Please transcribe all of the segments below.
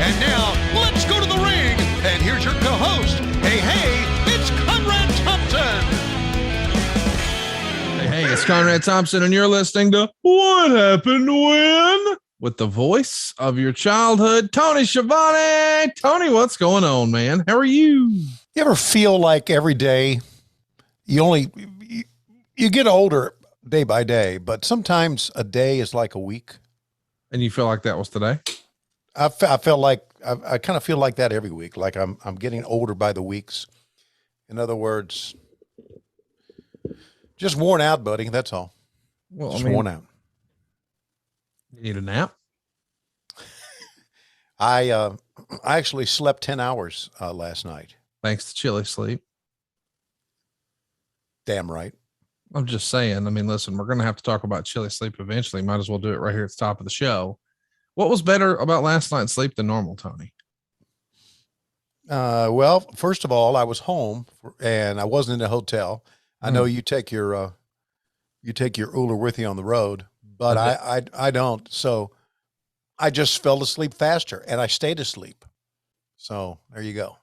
And now, let's go to the ring. And here's your co-host. Hey, it's Conrad Thompson. Hey, it's Conrad Thompson, and you're listening to What Happened When? With the voice of your childhood, Tony Schiavone. Tony, what's going on, man? How are you? You ever feel like every day you get older day by day, but sometimes a day is like a week? And you feel like that was today? I kind of feel like that every week. Like I'm getting older by the weeks. In other words, just worn out, buddy. That's all. Well, just worn out. You need a nap? I actually slept 10 hours last night. Thanks to chilly sleep. Damn right. I'm just saying. I mean, listen, we're going to have to talk about chilly sleep eventually. Might as well do it right here at the top of the show. What was better about last night's sleep than normal, Tony? Well, first of all, I was home and I wasn't in a hotel. I know you take your Uber with you on the road, but I don't. So I just fell asleep faster and I stayed asleep. So there you go.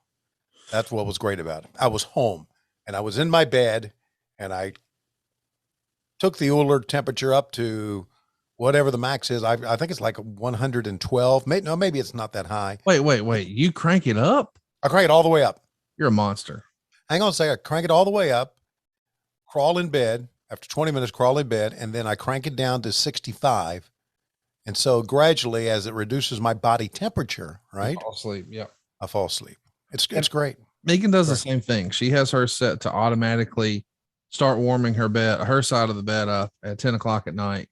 That's what was great about it. I was home and I was in my bed and I took the Uber temperature up to whatever the max is. I think it's like 112. Maybe it's not that high. Wait. You crank it up? I crank it all the way up. You're a monster. Hang on a second. I crank it all the way up, crawl in bed. After 20 minutes, crawl in bed, and then I crank it down to 65. And so gradually, as it reduces my body temperature, right? You fall asleep. Yeah. I fall asleep. It's great. Megan does the same thing. She has her set to automatically start warming her side of the bed up at 10 o'clock at night.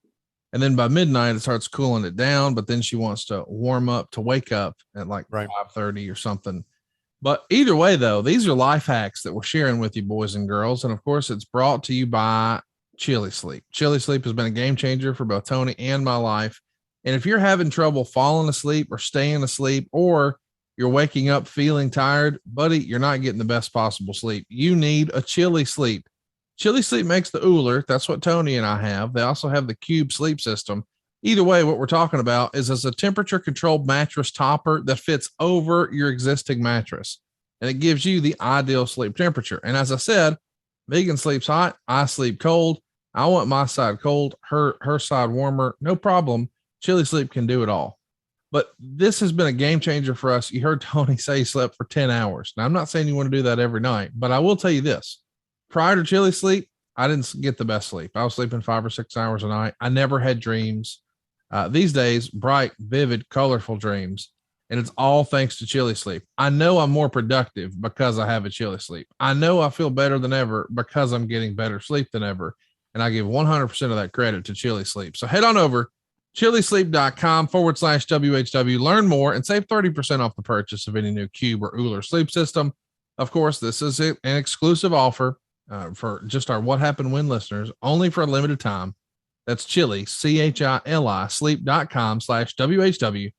And then by midnight, it starts cooling it down, but then she wants to warm up to wake up at like 5:30 or something. But either way, though, these are life hacks that we're sharing with you, boys and girls. And of course, it's brought to you by Chili Sleep. Chili Sleep has been a game changer for both Tony and my life. And if you're having trouble falling asleep or staying asleep, or you're waking up feeling tired, buddy, you're not getting the best possible sleep. You need a Chili Sleep. Chili Sleep makes the Uller. That's what Tony and I have. They also have the Cube sleep system. Either way, what we're talking about is a temperature controlled mattress topper that fits over your existing mattress. And it gives you the ideal sleep temperature. And as I said, Megan sleeps hot. I sleep cold. I want my side cold, her side warmer. No problem. Chili Sleep can do it all. But this has been a game changer for us. You heard Tony say he slept for 10 hours. Now, I'm not saying you want to do that every night, but I will tell you this. Prior to Chili Sleep, I didn't get the best sleep. I was sleeping 5 or 6 hours a night. I never had dreams. These days, bright, vivid, colorful dreams. And it's all thanks to Chili Sleep. I know I'm more productive because I have a Chili Sleep. I know I feel better than ever because I'm getting better sleep than ever. And I give 100% of that credit to Chili Sleep. So head on over, chilisleep.com/WHW. Learn more and save 30% off the purchase of any new Cube or Uller sleep system. Of course, this is an exclusive offer for just our What Happened When listeners, only for a limited time. That's Chili, CHILI, sleep.com/WHW.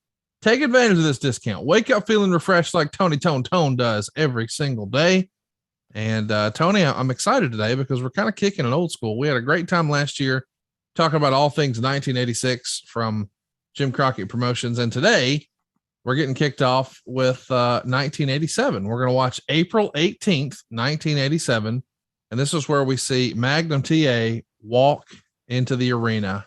Take advantage of this discount. Wake up feeling refreshed like Tony Tone does every single day. And Tony, I'm excited today because we're kind of kicking an old school. We had a great time last year talking about all things 1986 from Jim Crockett Promotions. And today we're getting kicked off with 1987. We're going to watch April 18th, 1987. And this is where we see Magnum T.A. walk into the arena.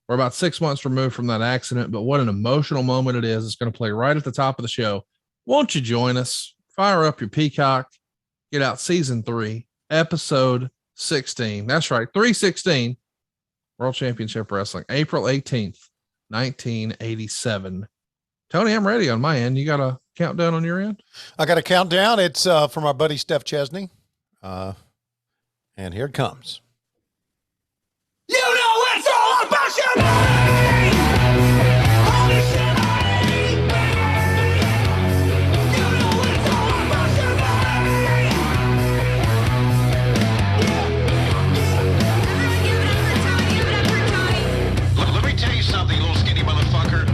We're about 6 months removed from that accident, but what an emotional moment it is. It's going to play right at the top of the show. Won't you join us? Fire up your Peacock. Get out season 3, episode 16. That's right. 316 World Championship Wrestling, April 18th, 1987. Tony, I'm ready on my end. You got a countdown on your end? I got a countdown. It's from our buddy Steph Chesney. And here it comes. You know it's all about Schiavone! Holy Schiavone! You know it's all about Schiavone! Give it up for Tony, give it up for Tony. Look, let me tell you something, little skinny motherfucker.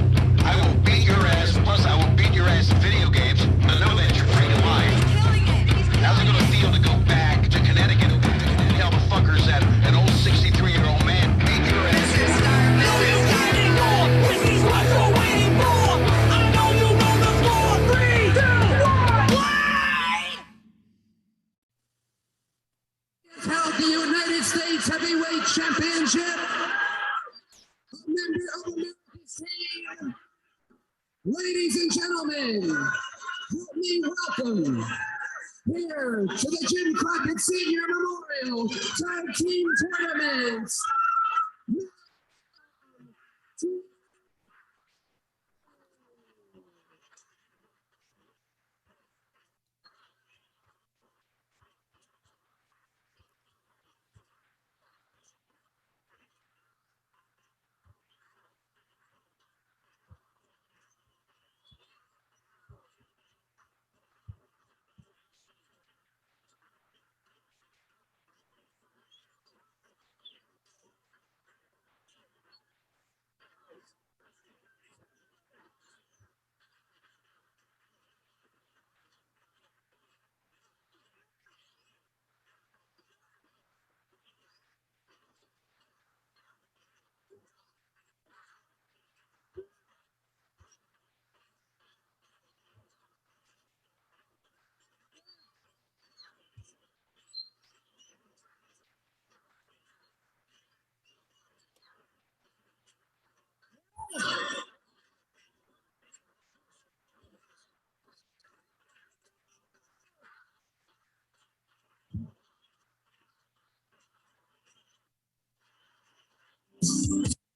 I will beat your ass, plus I will beat your ass in video games. I know that you're freaking lying. He's killing it. How's it going to feel to go back to Connecticut and tell the fuckers gentlemen, help me welcome here to the Jim Crockett Senior Memorial Tag Team Tournament.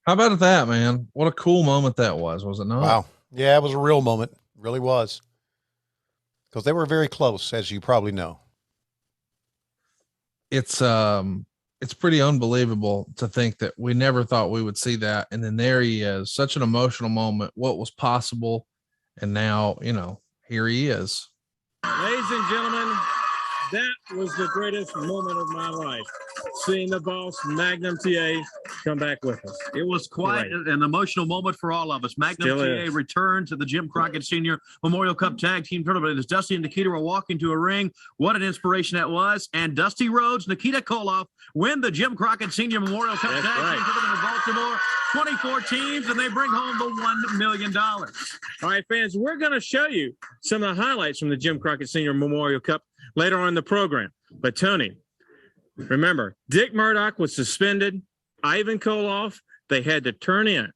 How about that, man? What a cool moment that was it not? Wow. Yeah, it was a real moment. It really was. Because they were very close, as you probably know. It's pretty unbelievable to think that we never thought we would see that. And then there he is, such an emotional moment, what was possible. And now, here he is. Ladies and gentlemen, that was the greatest moment of my life. Seeing the boss, Magnum T.A, come back with us. It was quite an emotional moment for all of us. Magnum Still T.A. is. returned to the Jim Crockett Senior Memorial Cup Tag Team Tournament as Dusty and Nikita were walking to a ring. What an inspiration that was. And Dusty Rhodes, Nikita Koloff win the Jim Crockett Senior Memorial Cup Tag Team Tournament in Baltimore. 24 teams, and they bring home the $1 million. All right, fans, we're going to show you some of the highlights from the Jim Crockett Senior Memorial Cup later on in the program. But, Tony, remember, Dick Murdoch was suspended. Ivan Koloff, they had to turn in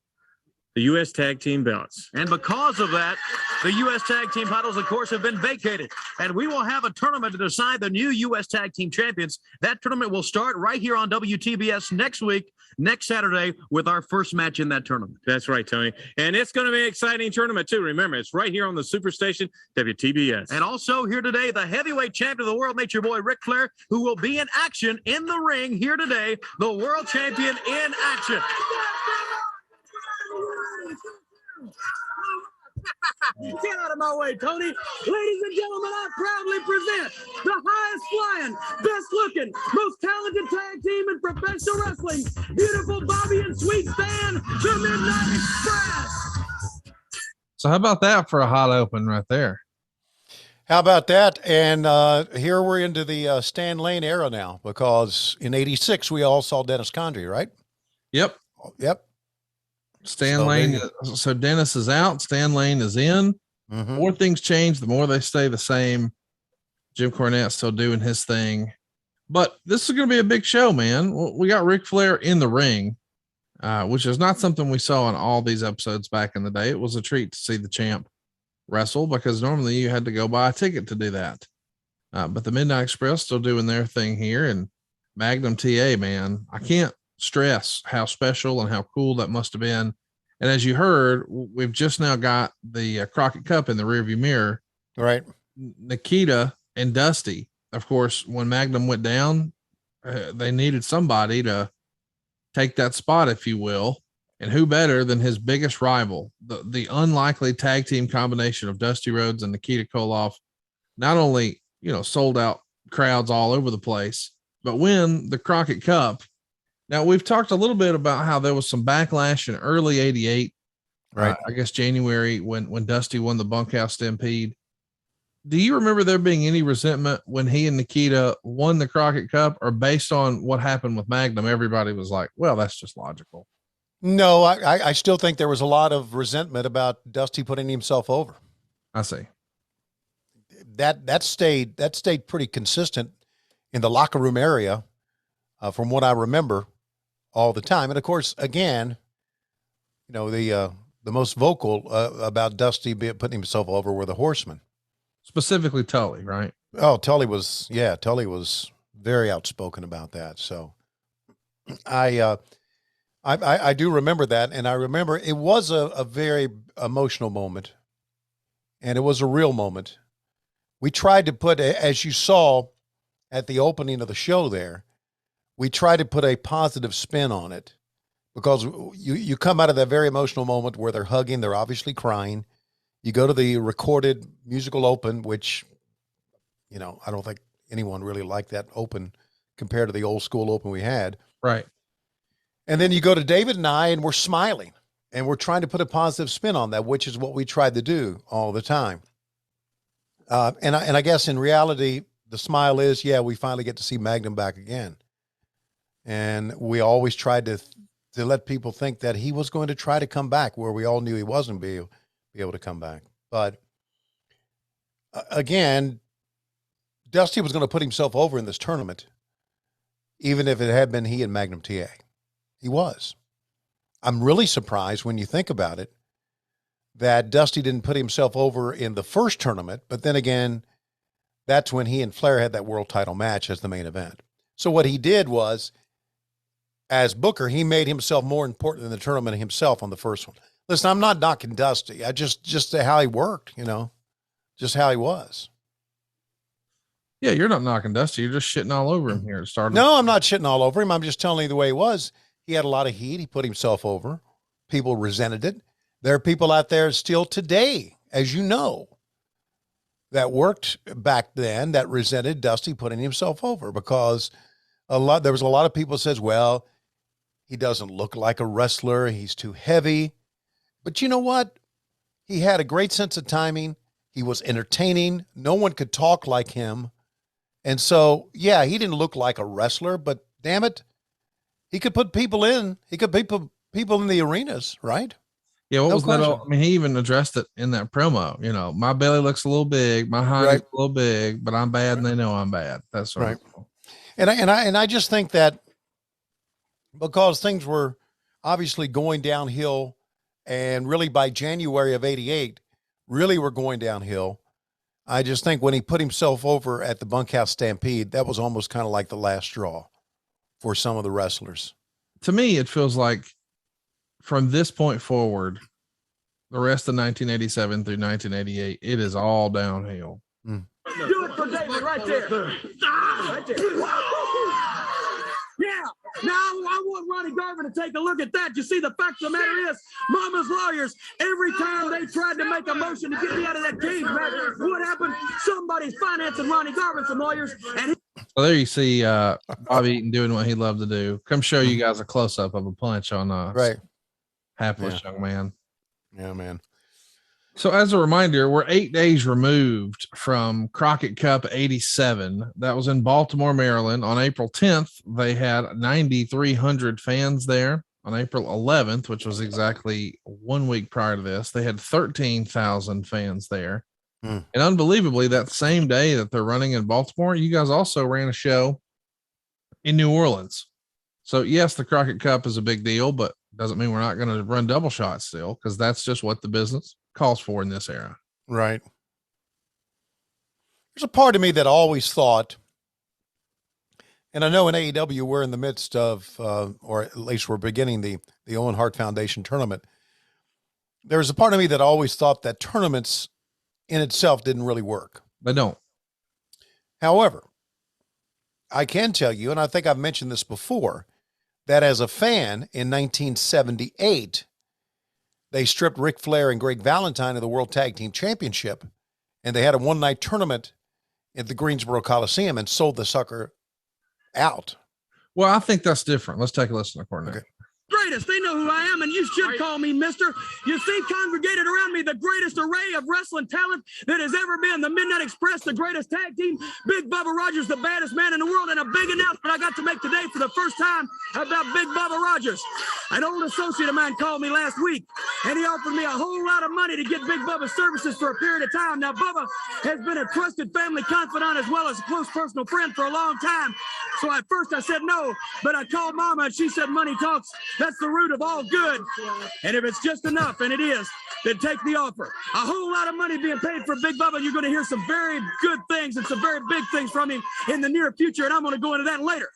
the U.S. Tag Team belts. And because of that, the U.S. Tag Team titles, of course, have been vacated. And we will have a tournament to decide the new U.S. Tag Team champions. That tournament will start right here on WTBS next week, next Saturday, with our first match in that tournament. That's right, Tony. And it's going to be an exciting tournament, too. Remember, it's right here on the Superstation, WTBS. And also here today, the heavyweight champion of the world, Nature Boy Ric Flair, who will be in action in the ring here today, the world champion in action. Get out of my way, Tony. Ladies and gentlemen, I proudly present the highest flying, best looking, most talented tag team in professional wrestling. Beautiful Bobby and Sweet Stan, the Midnight Express. So how about that for a hot open right there? How about that? And here we're into the Stan Lane era now, because in '86 we all saw Dennis Condrey, right? Yep. Yep. Stan So Lane. So Dennis is out. Stan Lane is in. The more things change, the more they stay the same. Jim Cornette's still doing his thing. But this is going to be a big show, man. We got Ric Flair in the ring, which is not something we saw in all these episodes back in the day. It was a treat to see the champ wrestle, because normally you had to go buy a ticket to do that. But the Midnight Express still doing their thing here. And Magnum T.A, man, I can't stress how special and how cool that must have been. And as you heard, we've just now got the Crockett Cup in the rearview mirror. Right. Nikita and Dusty. Of course, when Magnum went down, they needed somebody to take that spot, if you will. And who better than his biggest rival, the unlikely tag team combination of Dusty Rhodes and Nikita Koloff, not only, sold out crowds all over the place, but win the Crockett Cup. Now, we've talked a little bit about how there was some backlash in early '88, right? I guess January, when Dusty won the Bunkhouse Stampede. Do you remember there being any resentment when he and Nikita won the Crockett Cup, or based on what happened with Magnum, everybody was like, well, that's just logical? No, I still think there was a lot of resentment about Dusty putting himself over. I see. That stayed pretty consistent in the locker room area, from what I remember, all the time. And of course, again, the most vocal about Dusty putting himself over were the Horsemen. Specifically Tully, right? Oh, Tully was very outspoken about that. So I do remember that. And I remember it was a very emotional moment, and it was a real moment. We tried to put, as you saw at the opening of the show there, we tried to put a positive spin on it, because you come out of that very emotional moment where they're hugging, they're obviously crying. You go to the recorded musical open, which, you know, I don't think anyone really liked that open compared to the old school open we had. Right. And then you go to David and I, and we're smiling, and we're trying to put a positive spin on that, which is what we tried to do all the time. And I guess in reality, the smile is, yeah, we finally get to see Magnum back again. And we always tried to let people think that he was going to try to come back, where we all knew he wasn't be able to come back. But again, Dusty was going to put himself over in this tournament, even if it had been he and Magnum T.A. He was. I'm really surprised when you think about it that Dusty didn't put himself over in the first tournament, but then again, that's when he and Flair had that world title match as the main event. So what he did was, as Booker, he made himself more important than the tournament himself on the first one. Listen, I'm not knocking Dusty. I just how he worked, you know, just how he was. Yeah, you're not knocking Dusty. You're just shitting all over him here at start. No, I'm not shitting all over him. I'm just telling you the way he was. He had a lot of heat. He put himself over. People resented it. There are people out there still today, as you know, that worked back then that resented Dusty putting himself over, because there was a lot of people that says, well, he doesn't look like a wrestler. He's too heavy. But you know what? He had a great sense of timing. He was entertaining. No one could talk like him. And so, yeah, he didn't look like a wrestler, but damn it, he could put people in. He could put people in the arenas, right? Yeah, what No was that? question. I mean, he even addressed it in that promo. You know, my belly looks a little big, my height is a little big, but I'm bad, and they know I'm bad. That's right. And I just think that because things were obviously going downhill, and really by January of '88, really were going downhill. I just think when he put himself over at the Bunkhouse Stampede, that was almost kind of like the last straw for some of the wrestlers. To me, it feels like from this point forward, the rest of 1987 through 1988, it is all downhill. Do it for David right there. Right there. Yeah. Now I want Ronnie Garvin to take a look at that. You see, the fact of the matter is, Mama's lawyers, every time they tried to make a motion to get me out of that cage match, what happened? Somebody's financing Ronnie Garvin, some lawyers, and So there you see Bobby Eaton doing what he loved to do. Come show you guys a close up of a punch on hapless young man. Yeah, man. So as a reminder, we're 8 days removed from Crockett Cup 87. That was in Baltimore, Maryland. On April 10th, they had 9,300 fans there. On April 11th, which was exactly 1 week prior to this, they had 13,000 fans there. And unbelievably, that same day that they're running in Baltimore, you guys also ran a show in New Orleans. So yes, the Crockett Cup is a big deal, but doesn't mean we're not going to run double shots still, because that's just what the business calls for in this era. Right. There's a part of me that always thought, and I know in AEW we're in the midst of, or at least we're beginning the Owen Hart Foundation tournament. There's a part of me that always thought that tournaments in itself didn't really work. They don't. However, I can tell you, and I think I've mentioned this before, that as a fan in 1978, they stripped Ric Flair and Greg Valentine of the World Tag Team Championship, and they had a one-night tournament at the Greensboro Coliseum and sold the sucker out. Well, I think that's different. Let's take a listen to Cornette. Okay. greatest. They know who I am, and you should call me mister. You see, congregated around me, the greatest array of wrestling talent that has ever been. The Midnight Express, the greatest tag team. Big Bubba Rogers, the baddest man in the world. And a big announcement I got to make today for the first time about Big Bubba Rogers. An old associate of mine called me last week, and he offered me a whole lot of money to get Big Bubba's services for a period of time. Now, Bubba has been a trusted family confidant as well as a close personal friend for a long time. So at first I said no, but I called Mama and she said money talks. That's That's the root of all good. And if it's just enough, and it is, then take the offer. A whole lot of money being paid for Big Bubba. You're going to hear some very good things and some very big things from him in the near future, and I'm going to go into that later.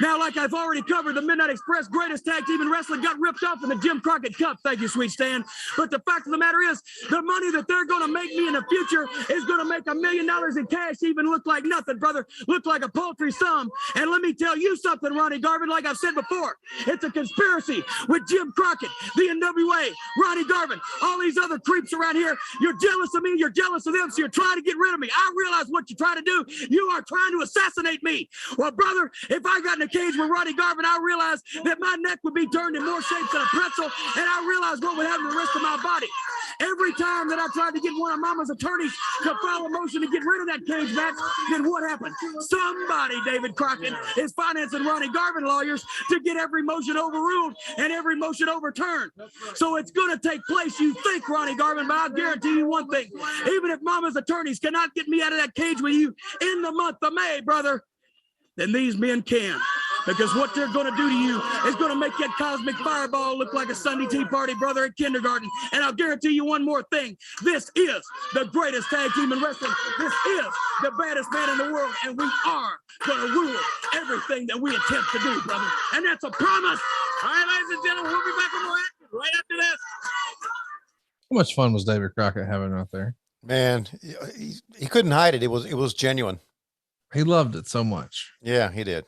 Now, like I've already covered, the Midnight Express, greatest tag team in wrestling, got ripped off in the Jim Crockett Cup. Thank you, sweet Stan. But the fact of the matter is, the money that they're going to make me in the future is going to make $1 million in cash even look like nothing, brother. Look like a paltry sum. And let me tell you something, Ronnie Garvin, like I've said before, it's a conspiracy with Jim Crockett, the NWA, Ronnie Garvin, all these other creeps around here. You're jealous of me, you're jealous of them, so you're trying to get rid of me. I realize what you're trying to do. You are trying to assassinate me. Well, brother, if I got in a cage with Ronnie Garvin, I realized that my neck would be turned in more shapes than a pretzel, and I realized what would happen to the rest of my body. Every time that I tried to get one of Mama's attorneys to file a motion to get rid of that cage match, then what happened? Somebody, David Crockett, is financing Ronnie Garvin lawyers to get every motion overruled and every motion overturned. So it's going to take place, you think, Ronnie Garvin, but I'll guarantee you one thing. Even if Mama's attorneys cannot get me out of that cage with you in the month of May, brother, then these men can. Because what they're going to do to you is going to make that cosmic fireball look like a Sunday tea party, brother, at kindergarten. And I'll guarantee you one more thing. This is the greatest tag team in wrestling. This is the baddest man in the world. And we are going to rule everything that we attempt to do, brother. And that's a promise. All right, ladies and gentlemen, we'll be back on the action right after this. How much fun was David Crockett having out there? Man, he couldn't hide it. It was genuine. He loved it so much. Yeah, he did.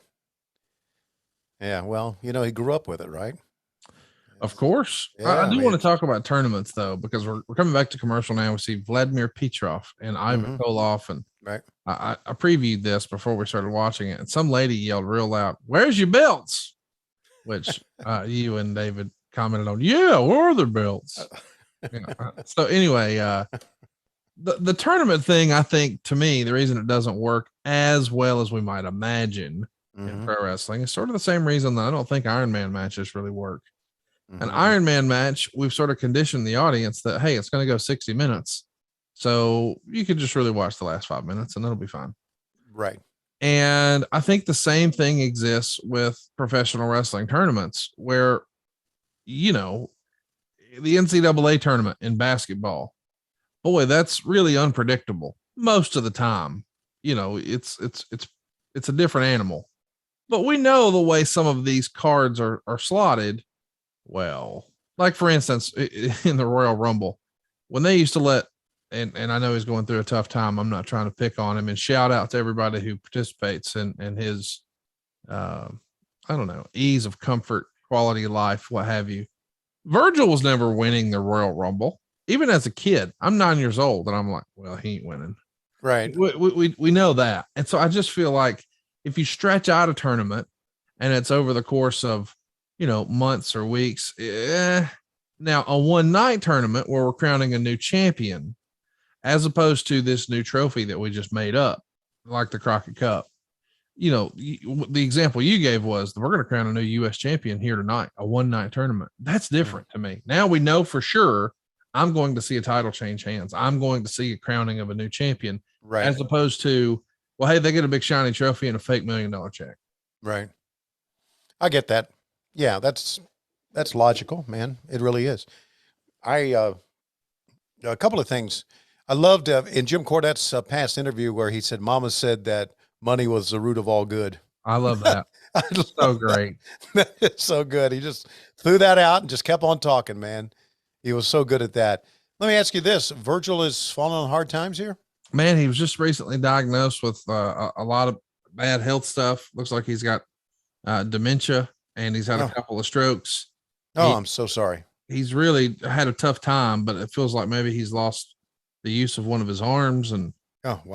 Yeah, well, he grew up with it, right? Of course. Yeah, I do want to talk about tournaments, though, because we're coming back to commercial now. We see Vladimir Petrov and Ivan Koloff, and right. I previewed this before we started watching it, and some lady yelled real loud, "Where's your belts?" Which you and David commented on. Yeah, where are their belts? So anyway, the tournament thing, I think, to me, the reason it doesn't work as well as we might imagine in pro wrestling is sort of the same reason that I don't think Iron Man matches really work. An Iron Man match, we've sort of conditioned the audience that, hey, it's going to go 60 minutes. So you could just really watch the last 5 minutes and it'll be fine. Right. And I think the same thing exists with professional wrestling tournaments where, the NCAA tournament in basketball, boy, that's really unpredictable most of the time. It's a different animal. But we know the way some of these cards are slotted. Well, like for instance, in the Royal Rumble, when they used to let, and I know he's going through a tough time. I'm not trying to pick on him, and shout out to everybody who participates in his, ease of comfort, quality of life, what have you. Virgil was never winning the Royal Rumble. Even as a kid, I'm 9 years old and I'm like, well, he ain't winning. Right. We know that. And so I just feel like, if you stretch out a tournament and it's over the course of, months or weeks, now a one night tournament where we're crowning a new champion, as opposed to this new trophy that we just made up, like the Crockett Cup, the example you gave was we're going to crown a new U.S. champion here tonight, a one night tournament. That's different to me. Now we know for sure I'm going to see a title change hands. I'm going to see a crowning of a new champion, right? As opposed to, well, hey, they get a big shiny trophy and a fake $1 million check. Right. I get that. Yeah, that's logical, man. It really is. A couple of things. I loved in Jim Cornette's past interview where he said, Mama said that money was the root of all good. I love that. So great. It's so good. He just threw that out and just kept on talking, man. He was so good at that. Let me ask you this. Virgil is falling on hard times here? Man, he was just recently diagnosed with a lot of bad health stuff. Looks like he's got dementia and he's had a couple of strokes. I'm so sorry. He's really had a tough time, but it feels like maybe he's lost the use of one of his arms and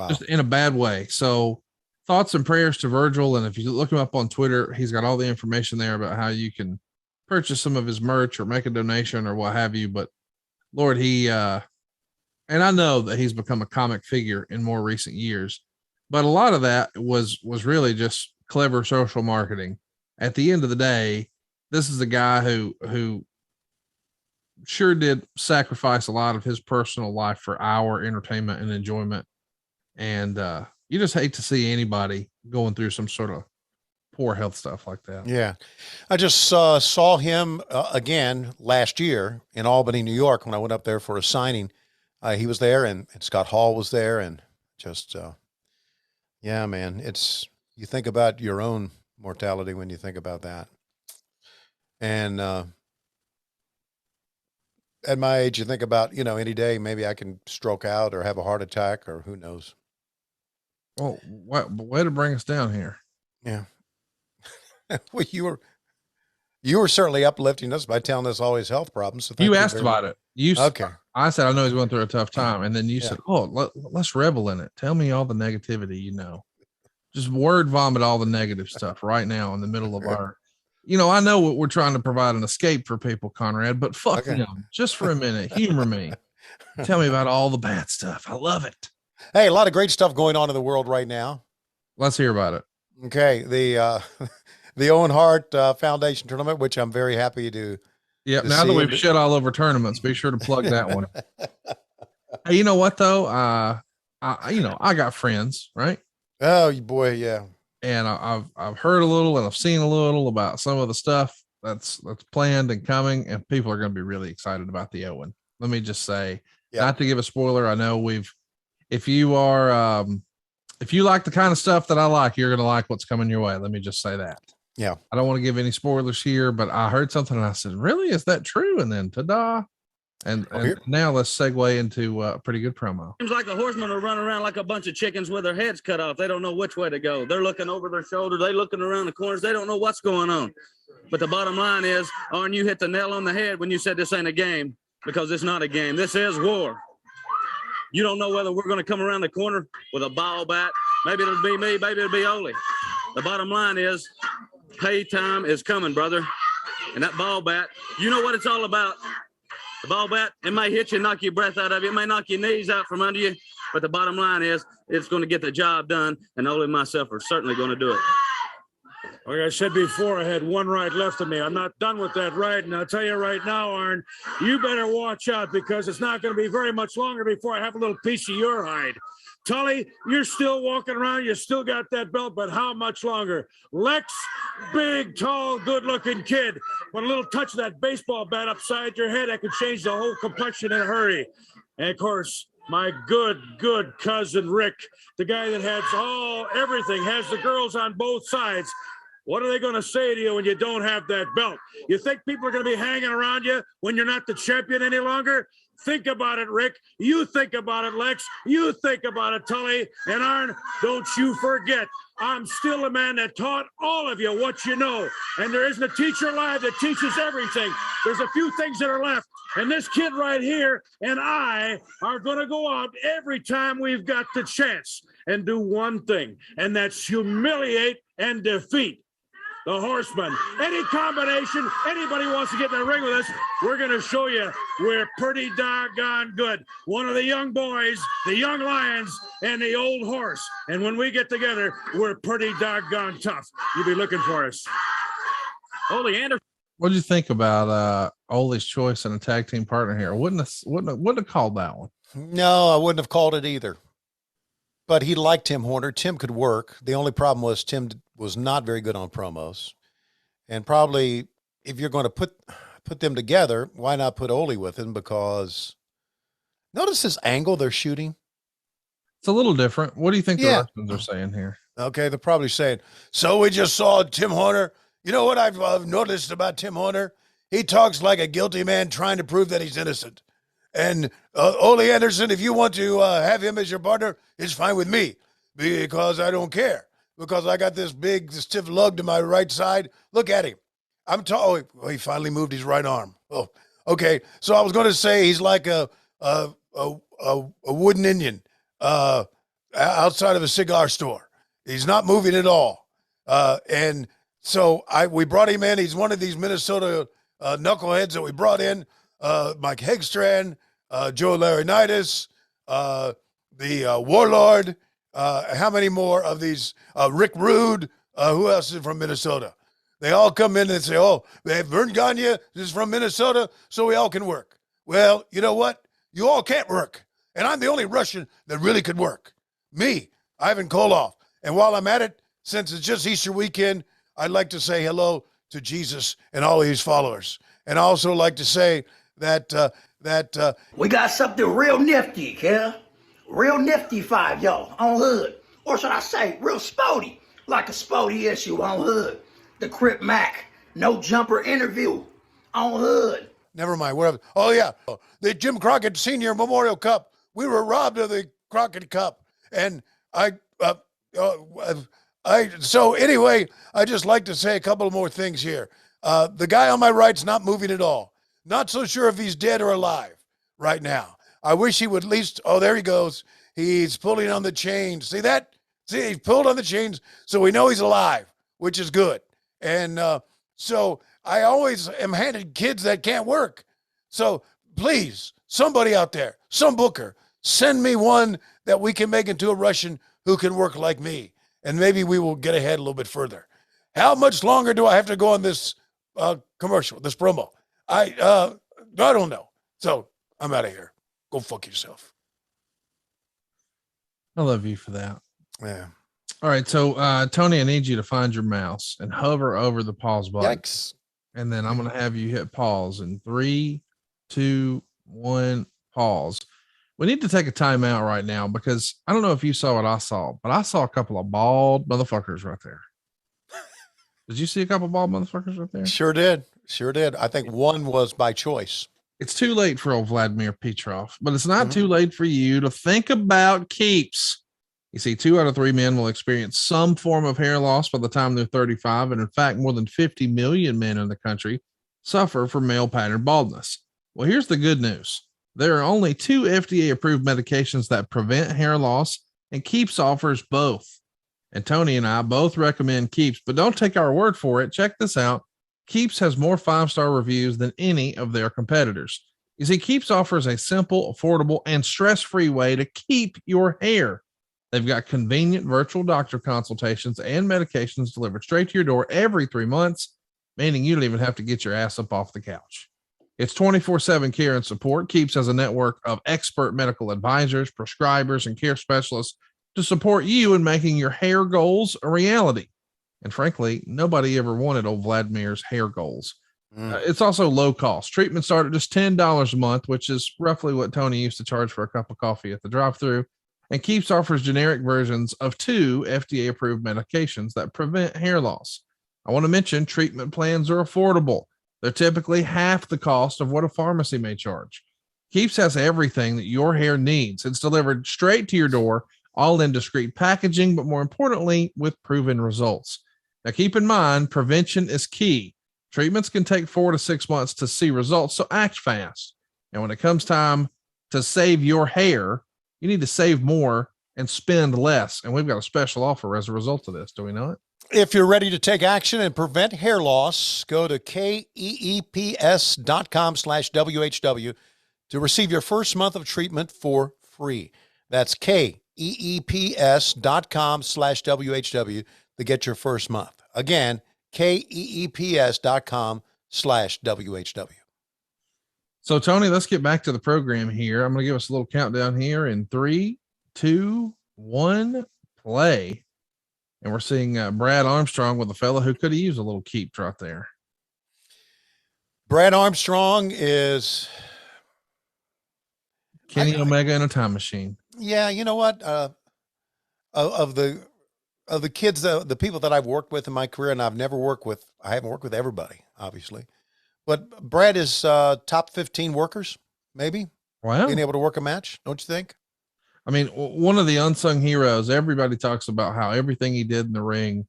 just in a bad way. So thoughts and prayers to Virgil. And if you look him up on Twitter, he's got all the information there about how you can purchase some of his merch or make a donation or what have you. But Lord, and I know that he's become a comic figure in more recent years, but a lot of that was really just clever social marketing. At the end of the day, this is a guy who sure did sacrifice a lot of his personal life for our entertainment and enjoyment. And you just hate to see anybody going through some sort of poor health stuff like that. Yeah. I just saw him again last year in Albany, New York, when I went up there for a signing. He was there, and Scott Hall was there, and just, yeah, man, you think about your own mortality when you think about that. And at my age, you think about, any day maybe I can stroke out or have a heart attack, or who knows. Well, way to bring us down here. Yeah. Well, you were certainly uplifting us by telling us all his health problems. So You asked about it. Okay. I said, I know he's going through a tough time. And then you said, let's revel in it. Tell me all the negativity, just word vomit all the negative stuff right now in the middle of our, I know what we're trying to provide an escape for people, Conrad, but fuck them just for a minute. Humor me. Tell me about all the bad stuff. I love it. Hey, a lot of great stuff going on in the world right now. Let's hear about it. Okay. The Owen Hart Foundation tournament, which I'm very happy to. Yeah. Now that we've shit all over tournaments, be sure to plug that one. Hey, you know what though? I got friends, right? Oh boy. Yeah. And I've heard a little and I've seen a little about some of the stuff that's planned and coming, and people are going to be really excited about the Owen. Let me just say, not to give a spoiler. I know if you like the kind of stuff that I like, you're going to like what's coming your way. Let me just say that. Yeah. I don't want to give any spoilers here, but I heard something and I said, really? Is that true? And then ta-da. And now let's segue into a pretty good promo. Seems like the Horsemen are running around like a bunch of chickens with their heads cut off. They don't know which way to go. They're looking over their shoulder. They're looking around the corners. They don't know what's going on. But the bottom line is, Arn, you hit the nail on the head when you said this ain't a game, because it's not a game. This is war. You don't know whether we're going to come around the corner with a ball bat. Maybe it'll be me. Maybe it'll be Ole. The bottom line is, pay time is coming, brother. And that ball bat, you know what it's all about. The ball bat, it may hit you, knock your breath out of you. It may knock your knees out from under you. But the bottom line is, it's going to get the job done. And Ole and myself are certainly going to do it. Like I said before, I had one ride left of me. I'm not done with that ride. And I'll tell you right now, Arn, you better watch out, because it's not going to be very much longer before I have a little piece of your hide. Tully, you're still walking around. You still got that belt, but how much longer? Lex, big, tall, good-looking kid. With a little touch of that baseball bat upside your head, that could change the whole complexion in a hurry. And, of course, my good cousin Rick, the guy that has everything, has the girls on both sides. What are they going to say to you when you don't have that belt? You think people are going to be hanging around you when you're not the champion any longer? Think about it, Rick. You think about it, Lex. You think about it, Tully. And Arn, don't you forget, I'm still the man that taught all of you what you know. And there isn't a teacher alive that teaches everything. There's a few things that are left. And this kid right here and I are going to go out every time we've got the chance and do one thing, and that's humiliate and defeat the Horsemen. Any combination, anybody wants to get in the ring with us, we're going to show you we're pretty doggone good. One of the young boys, the young lions, and the old horse. And when we get together, we're pretty doggone tough. You'll be looking for us. Ole Anderson. What did you think about Ole's choice and a tag team partner here? Wouldn't have called that one. No, I wouldn't have called it either. But he liked Tim Horner. Tim could work. The only problem was Tim was not very good on promos. And probably if you're going to put them together, why not put Ole with him? Because notice this angle they're shooting. It's a little different. What do you think the Russians are saying here? Okay, they're probably saying, so we just saw Tim Horner. You know what I've noticed about Tim Horner? He talks like a guilty man trying to prove that he's innocent. And Ole Anderson, if you want to have him as your partner, it's fine with me, because I don't care. Because I got this big stiff lug to my right side. Look at him. I'm tall. Oh, he finally moved his right arm. Oh, okay. So I was going to say he's like a wooden Indian outside of a cigar store. He's not moving at all. And so we brought him in. He's one of these Minnesota knuckleheads that we brought in. Mike Hegstrand, Joe Laurinaitis, the Warlord. How many more of these? Rick Rude. Who else is from Minnesota? They all come in and say, oh, Vern Gagne is from Minnesota, so we all can work. Well, you know what? You all can't work. And I'm the only Russian that really could work. Me, Ivan Koloff. And while I'm at it, since it's just Easter weekend, I'd like to say hello to Jesus and all his followers. And I also like to say that We got something real nifty, yeah? Real nifty 5, y'all, on hood. Or should I say, real sporty, like a sporty issue on hood. The Crip Mac, no jumper interview on hood. never mind. Whatever. Oh yeah, the Jim Crockett Senior Memorial Cup. We were robbed of the Crockett Cup, and So anyway, I just like to say a couple more things here. The guy on my right's not moving at all. Not so sure if he's dead or alive right now. I wish he would at least. Oh, there he goes. He's pulling on the chains. See that? See, he pulled on the chains, so we know he's alive, which is good. And so I always am handed kids that can't work. So please, somebody out there, some booker, send me one that we can make into a Russian who can work like me. And maybe we will get ahead a little bit further. How much longer do I have to go on this commercial, this promo? I don't know. So I'm out of here. Go fuck yourself. I love you for that. Yeah. All right. So, Tony, I need you to find your mouse and hover over the pause button. Yikes. And then I'm going to have you hit pause in 3, 2, 1, pause. We need to take a timeout right now because I don't know if you saw what I saw, but I saw a couple of bald motherfuckers right there. Did you see a couple of bald motherfuckers right there? Sure did. Sure did. I think one was by choice. It's too late for old Vladimir Petrov, but it's not too late for you to think about keeps. You see, 2 out of 3 men will experience some form of hair loss by the time they're 35. And in fact, more than 50 million men in the country suffer from male pattern baldness. Well, here's the good news. There are only 2 FDA approved medications that prevent hair loss, and Keeps offers both. And Tony and I both recommend Keeps, but don't take our word for it. Check this out. Keeps has more 5-star reviews than any of their competitors. You see, Keeps offers a simple, affordable, and stress-free way to keep your hair. They've got convenient virtual doctor consultations and medications delivered straight to your door every 3 months, meaning you don't even have to get your ass up off the couch. It's 24/7 care and support. Keeps has a network of expert medical advisors, prescribers, and care specialists to support you in making your hair goals a reality. And frankly, nobody ever wanted old Vladimir's hair goals. It's also low cost. Treatments start at just $10 a month, which is roughly what Tony used to charge for a cup of coffee at the drive-thru. And Keeps offers generic versions of 2 FDA approved medications that prevent hair loss. I want to mention treatment plans are affordable. They're typically half the cost of what a pharmacy may charge. Keeps has everything that your hair needs. It's delivered straight to your door, all in discreet packaging, but more importantly, with proven results. Now, keep in mind, prevention is key. Treatments can take 4 to 6 months to see results, so act fast. And when it comes time to save your hair, you need to save more and spend less. And we've got a special offer as a result of this. Do we know it? If you're ready to take action and prevent hair loss, go to keeps.com/WHW to receive your first month of treatment for free. That's keeps.com/WHW to get your first month. Again, keeps.com/WHW. So, Tony, let's get back to the program here. I'm going to give us a little countdown here in 3, 2, 1, play. And we're seeing Brad Armstrong with a fella who could have used a little keep right there. Brad Armstrong is Kenny Omega in a time machine. Yeah, you know what? Of the kids, the people that I've worked with in my career, and I haven't worked with everybody, obviously. But Brad is top 15 workers, maybe. Wow. Being able to work a match, don't you think? I mean, one of the unsung heroes, everybody talks about how everything he did in the ring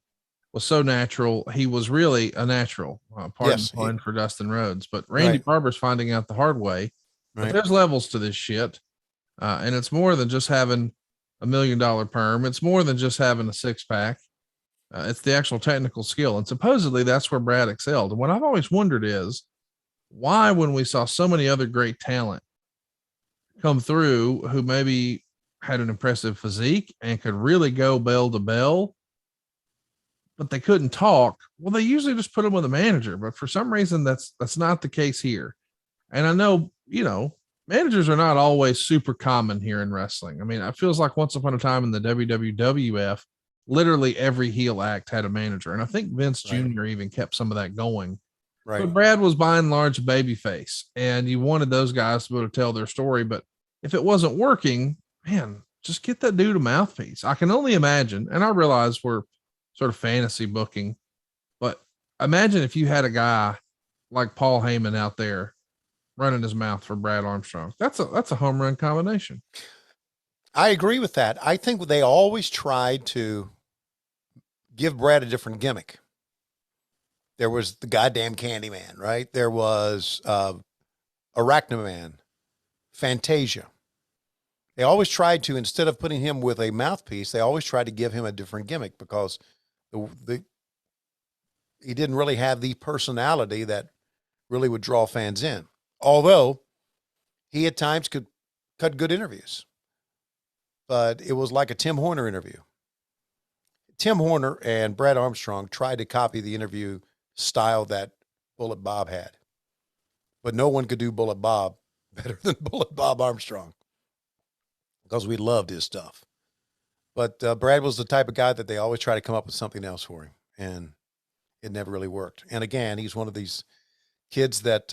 was so natural. He was really a natural, pardon for Dustin Rhodes. But Randy Barber's finding out the hard way. But there's levels to this shit. And it's more than just having $1 million perm. It's more than just having a 6-pack. It's the actual technical skill. And supposedly that's where Brad excelled. And what I've always wondered is why, when we saw so many other great talent come through who maybe had an impressive physique and could really go bell to bell, but they couldn't talk. Well, they usually just put them with a manager, but for some reason that's not the case here. And I know, managers are not always super common here in wrestling. I mean, it feels like once upon a time in the WWF, literally every heel act had a manager. And I think Vince Right. Jr. even kept some of that going. Right. But Brad was by and large a babyface, and you wanted those guys to be able to tell their story. But if it wasn't working, man, just get that dude a mouthpiece. I can only imagine, and I realize we're sort of fantasy booking, but imagine if you had a guy like Paul Heyman out there running his mouth for Brad Armstrong. That's a home run combination. I agree with that. I think they always tried to give Brad a different gimmick. There was the goddamn Candyman, right? There was Arachnoman, Fantasia. They always tried to, instead of putting him with a mouthpiece, they always tried to give him a different gimmick because he didn't really have the personality that really would draw fans in. Although he at times could cut good interviews, but it was like a Tim Horner interview. Tim Horner and Brad Armstrong tried to copy the interview style that Bullet Bob had, but no one could do Bullet Bob better than Bullet Bob Armstrong because we loved his stuff. But Brad was the type of guy that they always try to come up with something else for him, and it never really worked. And again, he's one of these kids that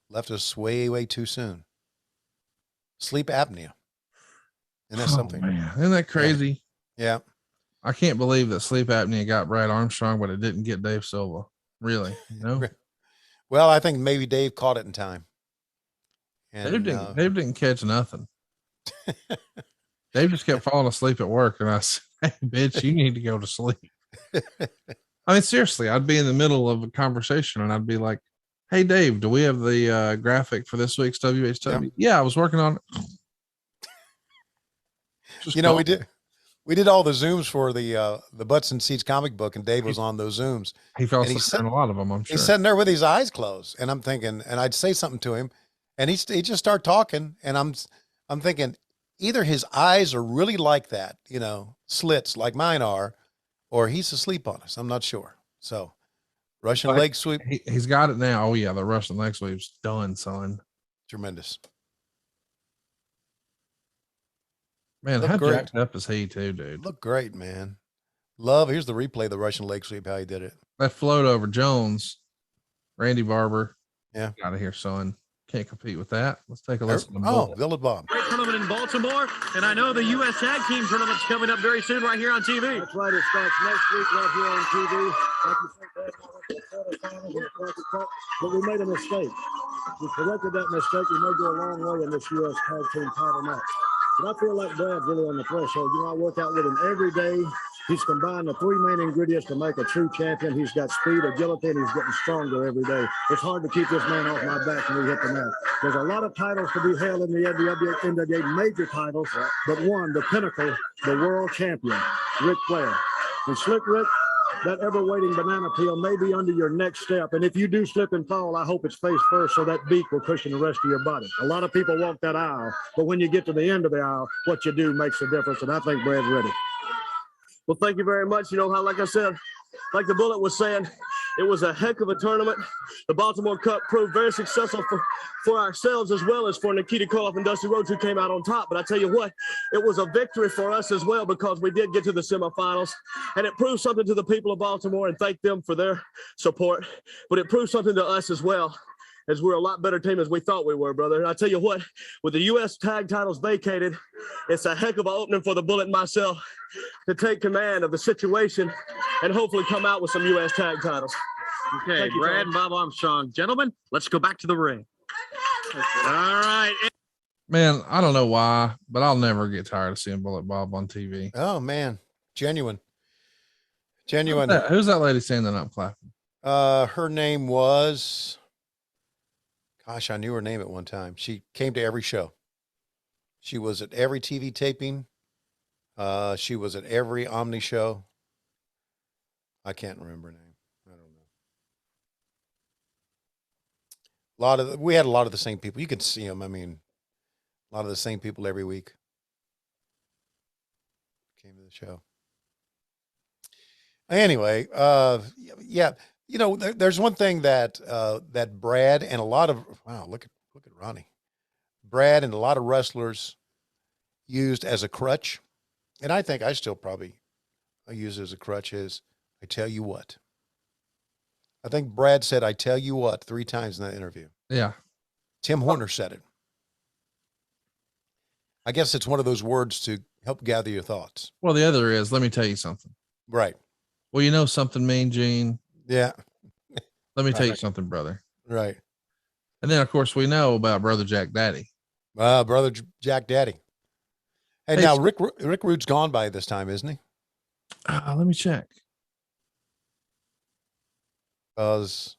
left us way, way too soon. Sleep apnea. And that's something. Man. Isn't that crazy? Yeah. I can't believe that sleep apnea got Brad Armstrong, but it didn't get Dave Silva. Really? No. Well, I think maybe Dave caught it in time. And, Dave didn't catch nothing. Dave just kept falling asleep at work, and I said, "Hey, bitch, you need to go to sleep." I mean, seriously, I'd be in the middle of a conversation, and I'd be like, "Hey, Dave, do we have the graphic for this week's WHW?" Yeah, I was working on it. We did all the Zooms for the Butts and Seats comic book, and Dave was on those Zooms. He fell asleep on a lot of them, I'm sure. He's sitting there with his eyes closed, and I'm thinking, and I'd say something to him, and he just start talking, and I'm thinking either his eyes are really like that, slits like mine are, or he's asleep on us. I'm not sure. So Russian leg sweep. He's got it now. Oh yeah, the Russian leg sweep's done, son. Tremendous. Man, how jacked up is he too, dude? Look great, man. Here's the replay of the Russian leg sweep, how he did it. That float over Jones, Randy Barber. Yeah. Out of here, son. Can't compete with that. Let's take a listen to Billet Bob. Great tournament in Baltimore, and I know the U.S. Tag Team Tournament's coming up very soon right here on TV. That's right. It starts next week right here on TV. Like you said, Dad, the quarterfinals in the Crockett Cup, but we made a mistake. We corrected that mistake. We may go a long way in this U.S. Tag Team title match. But I feel like Brad's really on the threshold. I work out with him every day. He's combined the three main ingredients to make a true champion. He's got speed, agility, and he's getting stronger every day. It's hard to keep this man off my back when we hit the mat. There's a lot of titles to be held in the NWA, major titles, but one, the pinnacle, the world champion, Ric Flair. And Slick Rick, that ever-waiting banana peel may be under your next step. And if you do slip and fall, I hope it's face first so that beak will cushion the rest of your body. A lot of people walk that aisle, but when you get to the end of the aisle, what you do makes a difference, and I think Brad's ready. Well, thank you very much. Like I said, like the Bullet was saying, it was a heck of a tournament. The Baltimore Cup proved very successful for ourselves as well as for Nikita, Koloff, and Dusty Rhodes, who came out on top. But I tell you what, it was a victory for us as well because we did get to the semifinals, and it proved something to the people of Baltimore, and thank them for their support. But it proved something to us as well, as we're a lot better team as we thought we were, brother. And I tell you what, with the U.S. tag titles vacated, it's a heck of an opening for the Bullet and myself to take command of the situation and hopefully come out with some U.S. tag titles. Okay, Brad and Bob Armstrong. Gentlemen, let's go back to the ring. All right. Man, I don't know why, but I'll never get tired of seeing Bullet Bob on TV. Oh, man. Genuine. Who's that lady standing up clapping? Her name was... Gosh, I knew her name at one time. She came to every show. She was at every TV taping. She was at every Omni show. I can't remember her name. I don't know. We had a lot of the same people. You could see them. I mean, a lot of the same people every week came to the show. Anyway, yeah. There's one thing that that Brad and a lot of look at Ronnie. Brad and a lot of wrestlers used as a crutch, and I think I still probably I use as a crutch is, I tell you what. I think Brad said, I tell you what, 3 times in that interview. Yeah. Tim Horner said it. I guess it's one of those words to help gather your thoughts. Well, the other is, let me tell you something. Right. Well, you know something mean, Gene? Yeah. Let me tell you something, brother. Right. And then, of course, we know about Brother Jack Daddy. Brother Jack Daddy. And Hey, now so- Rick Rude's gone by this time, isn't he? Let me check. Because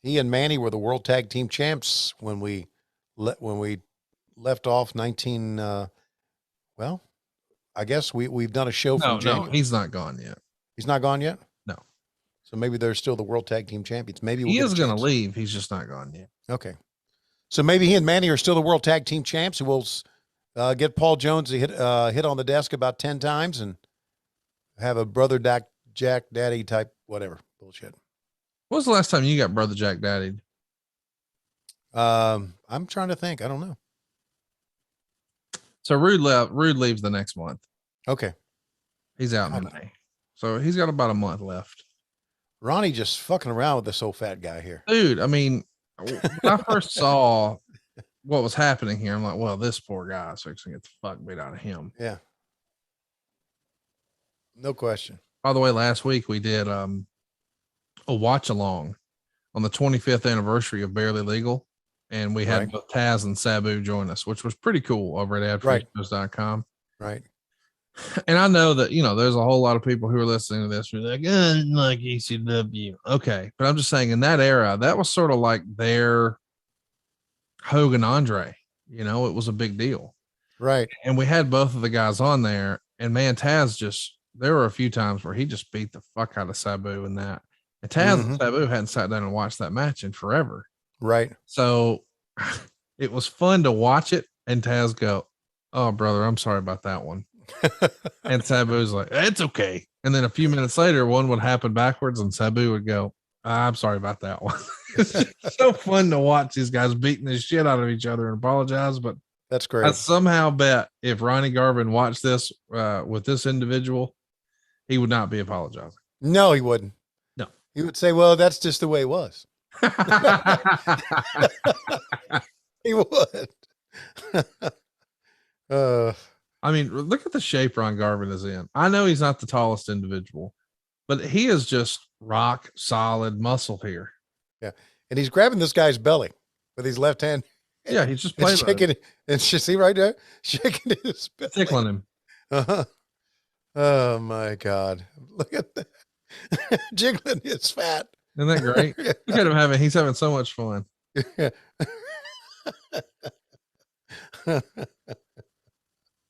he and Manny were the World Tag Team Champs when we left off 19. Well, I guess we've done a show No, from no, January. he's not gone yet. He's not gone yet. No. So maybe they're still the World Tag Team Champions. Maybe we'll He get is a going to chance. leave. He's just not gone yet. Okay. So maybe he and Manny are still the World Tag Team Champs, and we'll get Paul Jones to hit on the desk about 10 times and have a Brother Jack Daddy type whatever bullshit. When was the last time you got Brother Jack Daddy? I'm trying to think. I don't know. So Rude leaves the next month. Okay. He's out in May. So he's got about a month left. Ronnie just fucking around with this old fat guy here. Dude, I mean, when I first saw what was happening here, I'm like, well, this poor guy is fixing to get the fuck beat out of him. Yeah. No question. By the way, last week we did a watch along on the 25th anniversary of Barely Legal. And we had Right. both Taz and Sabu join us, which was pretty cool over at adfreeshows.com. Right. And I know that, there's a whole lot of people who are listening to this who are like, like ECW. Okay. But I'm just saying in that era, that was sort of like their Hogan Andre, it was a big deal. Right. And we had both of the guys on there, and man, Taz there were a few times where he just beat the fuck out of Sabu in that. And Taz and Sabu hadn't sat down and watched that match in forever. Right. So it was fun to watch it and Taz go, oh, brother, I'm sorry about that one. And Sabu's like, it's okay. And then a few minutes later, one would happen backwards and Sabu would go, I'm sorry about that one. It's just so fun to watch these guys beating the shit out of each other and apologize. But that's great. I somehow bet if Ronnie Garvin watched this with this individual, he would not be apologizing. No, he wouldn't. No. He would say, well, that's just the way it was. He would. I mean, look at the shape Ron Garvin is in. I know he's not the tallest individual, but he is just rock solid muscle here. Yeah. And he's grabbing this guy's belly with his left hand. Yeah, he's just and playing shaking it. And see right there, shaking his belly. tickling him. Uh-huh. Oh my God. Look at that. Jiggling his fat. Isn't that great? Look at him he's having so much fun.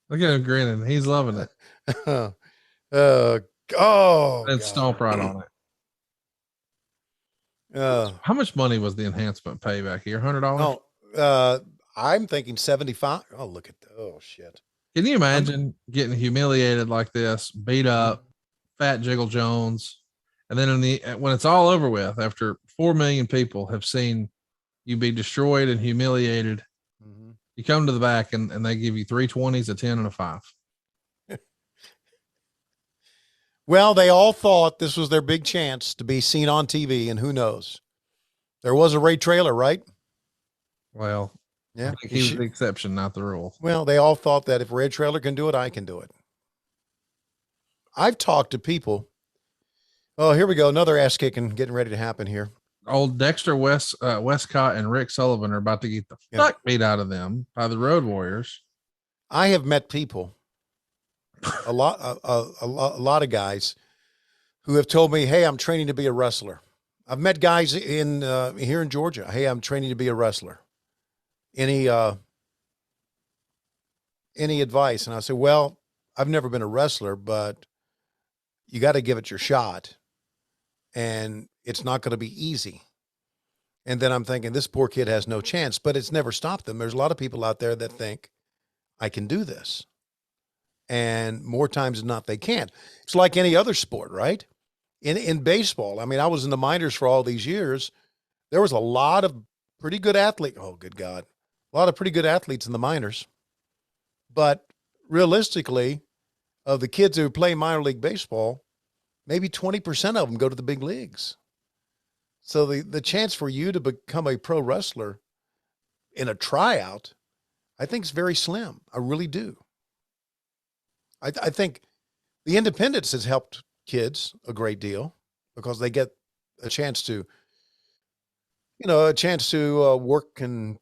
Look at him grinning. He's loving it. And stomp right on it. How much money was the enhancement pay back here? $100? No, I'm thinking 75. Oh, look at that. Oh, shit. Can you imagine getting humiliated like this, beat up, fat Jiggle Jones, and then when it's all over with, after 4 million people have seen you be destroyed and humiliated, you come to the back and they give you 3 20s, a 10, and a 5. Well, they all thought this was their big chance to be seen on TV, and who knows? There was a Ray Trailer, right? Well, yeah, I think he was the exception, not the rule. Well, they all thought that if Ray Trailer can do it, I can do it. I've talked to people. Oh, here we go. Another ass kicking getting ready to happen here. Old Dexter Westcott and Rick Sullivan are about to get the fuck beat out of them by the Road Warriors. I have met people, a lot of guys who have told me, hey, I'm training to be a wrestler. I've met guys here in Georgia. Hey, I'm training to be a wrestler. Any advice? And I said, well, I've never been a wrestler, but you got to give it your shot. And it's not going to be easy. And then I'm thinking, this poor kid has no chance, but it's never stopped them. There's a lot of people out there that think, I can do this. And more times than not, they can't. It's like any other sport, right? In baseball, I mean, I was in the minors for all these years. There was a lot of pretty good athletes. Oh, good God. A lot of pretty good athletes in the minors. But realistically, of the kids who play minor league baseball, maybe 20% of them go to the big leagues. So the chance for you to become a pro wrestler in a tryout, I think is very slim. I really do. I think the independence has helped kids a great deal because they get a chance to, work and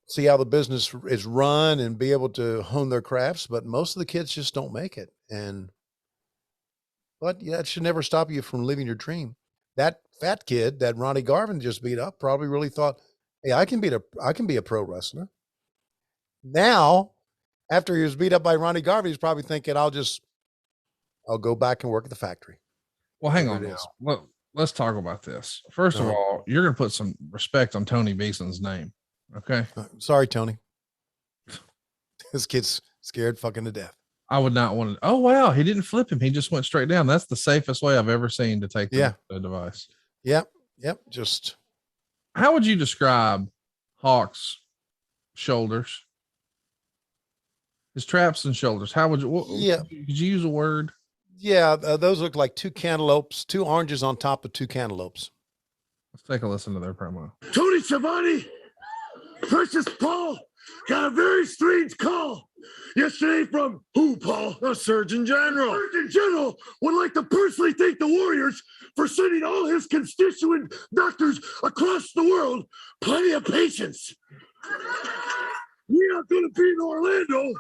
see how the business is run and be able to hone their crafts. But most of the kids just don't make it. But yeah, it should never stop you from living your dream. That fat kid that Ronnie Garvin just beat up probably really thought, hey, I can be a pro wrestler. Now, after he was beat up by Ronnie Garvin, he's probably thinking, I'll go back and work at the factory. Well, hang on now. Let's talk about this. First of all, you're going to put some respect on Tony Beason's name. Okay. Sorry, Tony. This kid's scared fucking to death. I would not want to. Oh, wow. He didn't flip him. He just went straight down. That's the safest way I've ever seen to take the device. Yep. Just how would you describe Hawk's shoulders? His traps and shoulders. How would you, could you use a word? Yeah. Those look like two cantaloupes, two oranges on top of two cantaloupes. Let's take a listen to their promo. Tony Schiavone, Precious Paul, got a very strange call yesterday from who, Paul? The Surgeon General. The Surgeon General would like to personally thank the Warriors for sending all his constituent doctors across the world plenty of patience. We are going to be in Orlando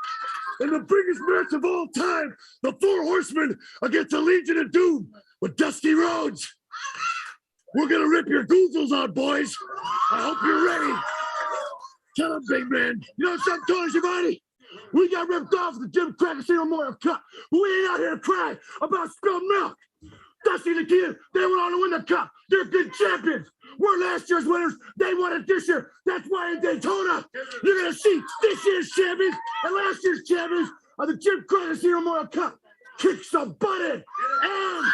in the biggest match of all time, the Four Horsemen against the Legion of Doom with Dusty Rhodes. We're going to rip your goozles out, boys. I hope you're ready. Shut up, big man. You know something, Tony Schiavone? We got ripped off the Jim Crockett Memorial Cup. We ain't out here to cry about spilled milk. Dusty and Nikita, they went on to win the cup. They're good champions. We're last year's winners. They won it this year. That's why in Daytona, you're going to see this year's champions and last year's champions of the Jim Crockett Memorial Cup kick some butt in. And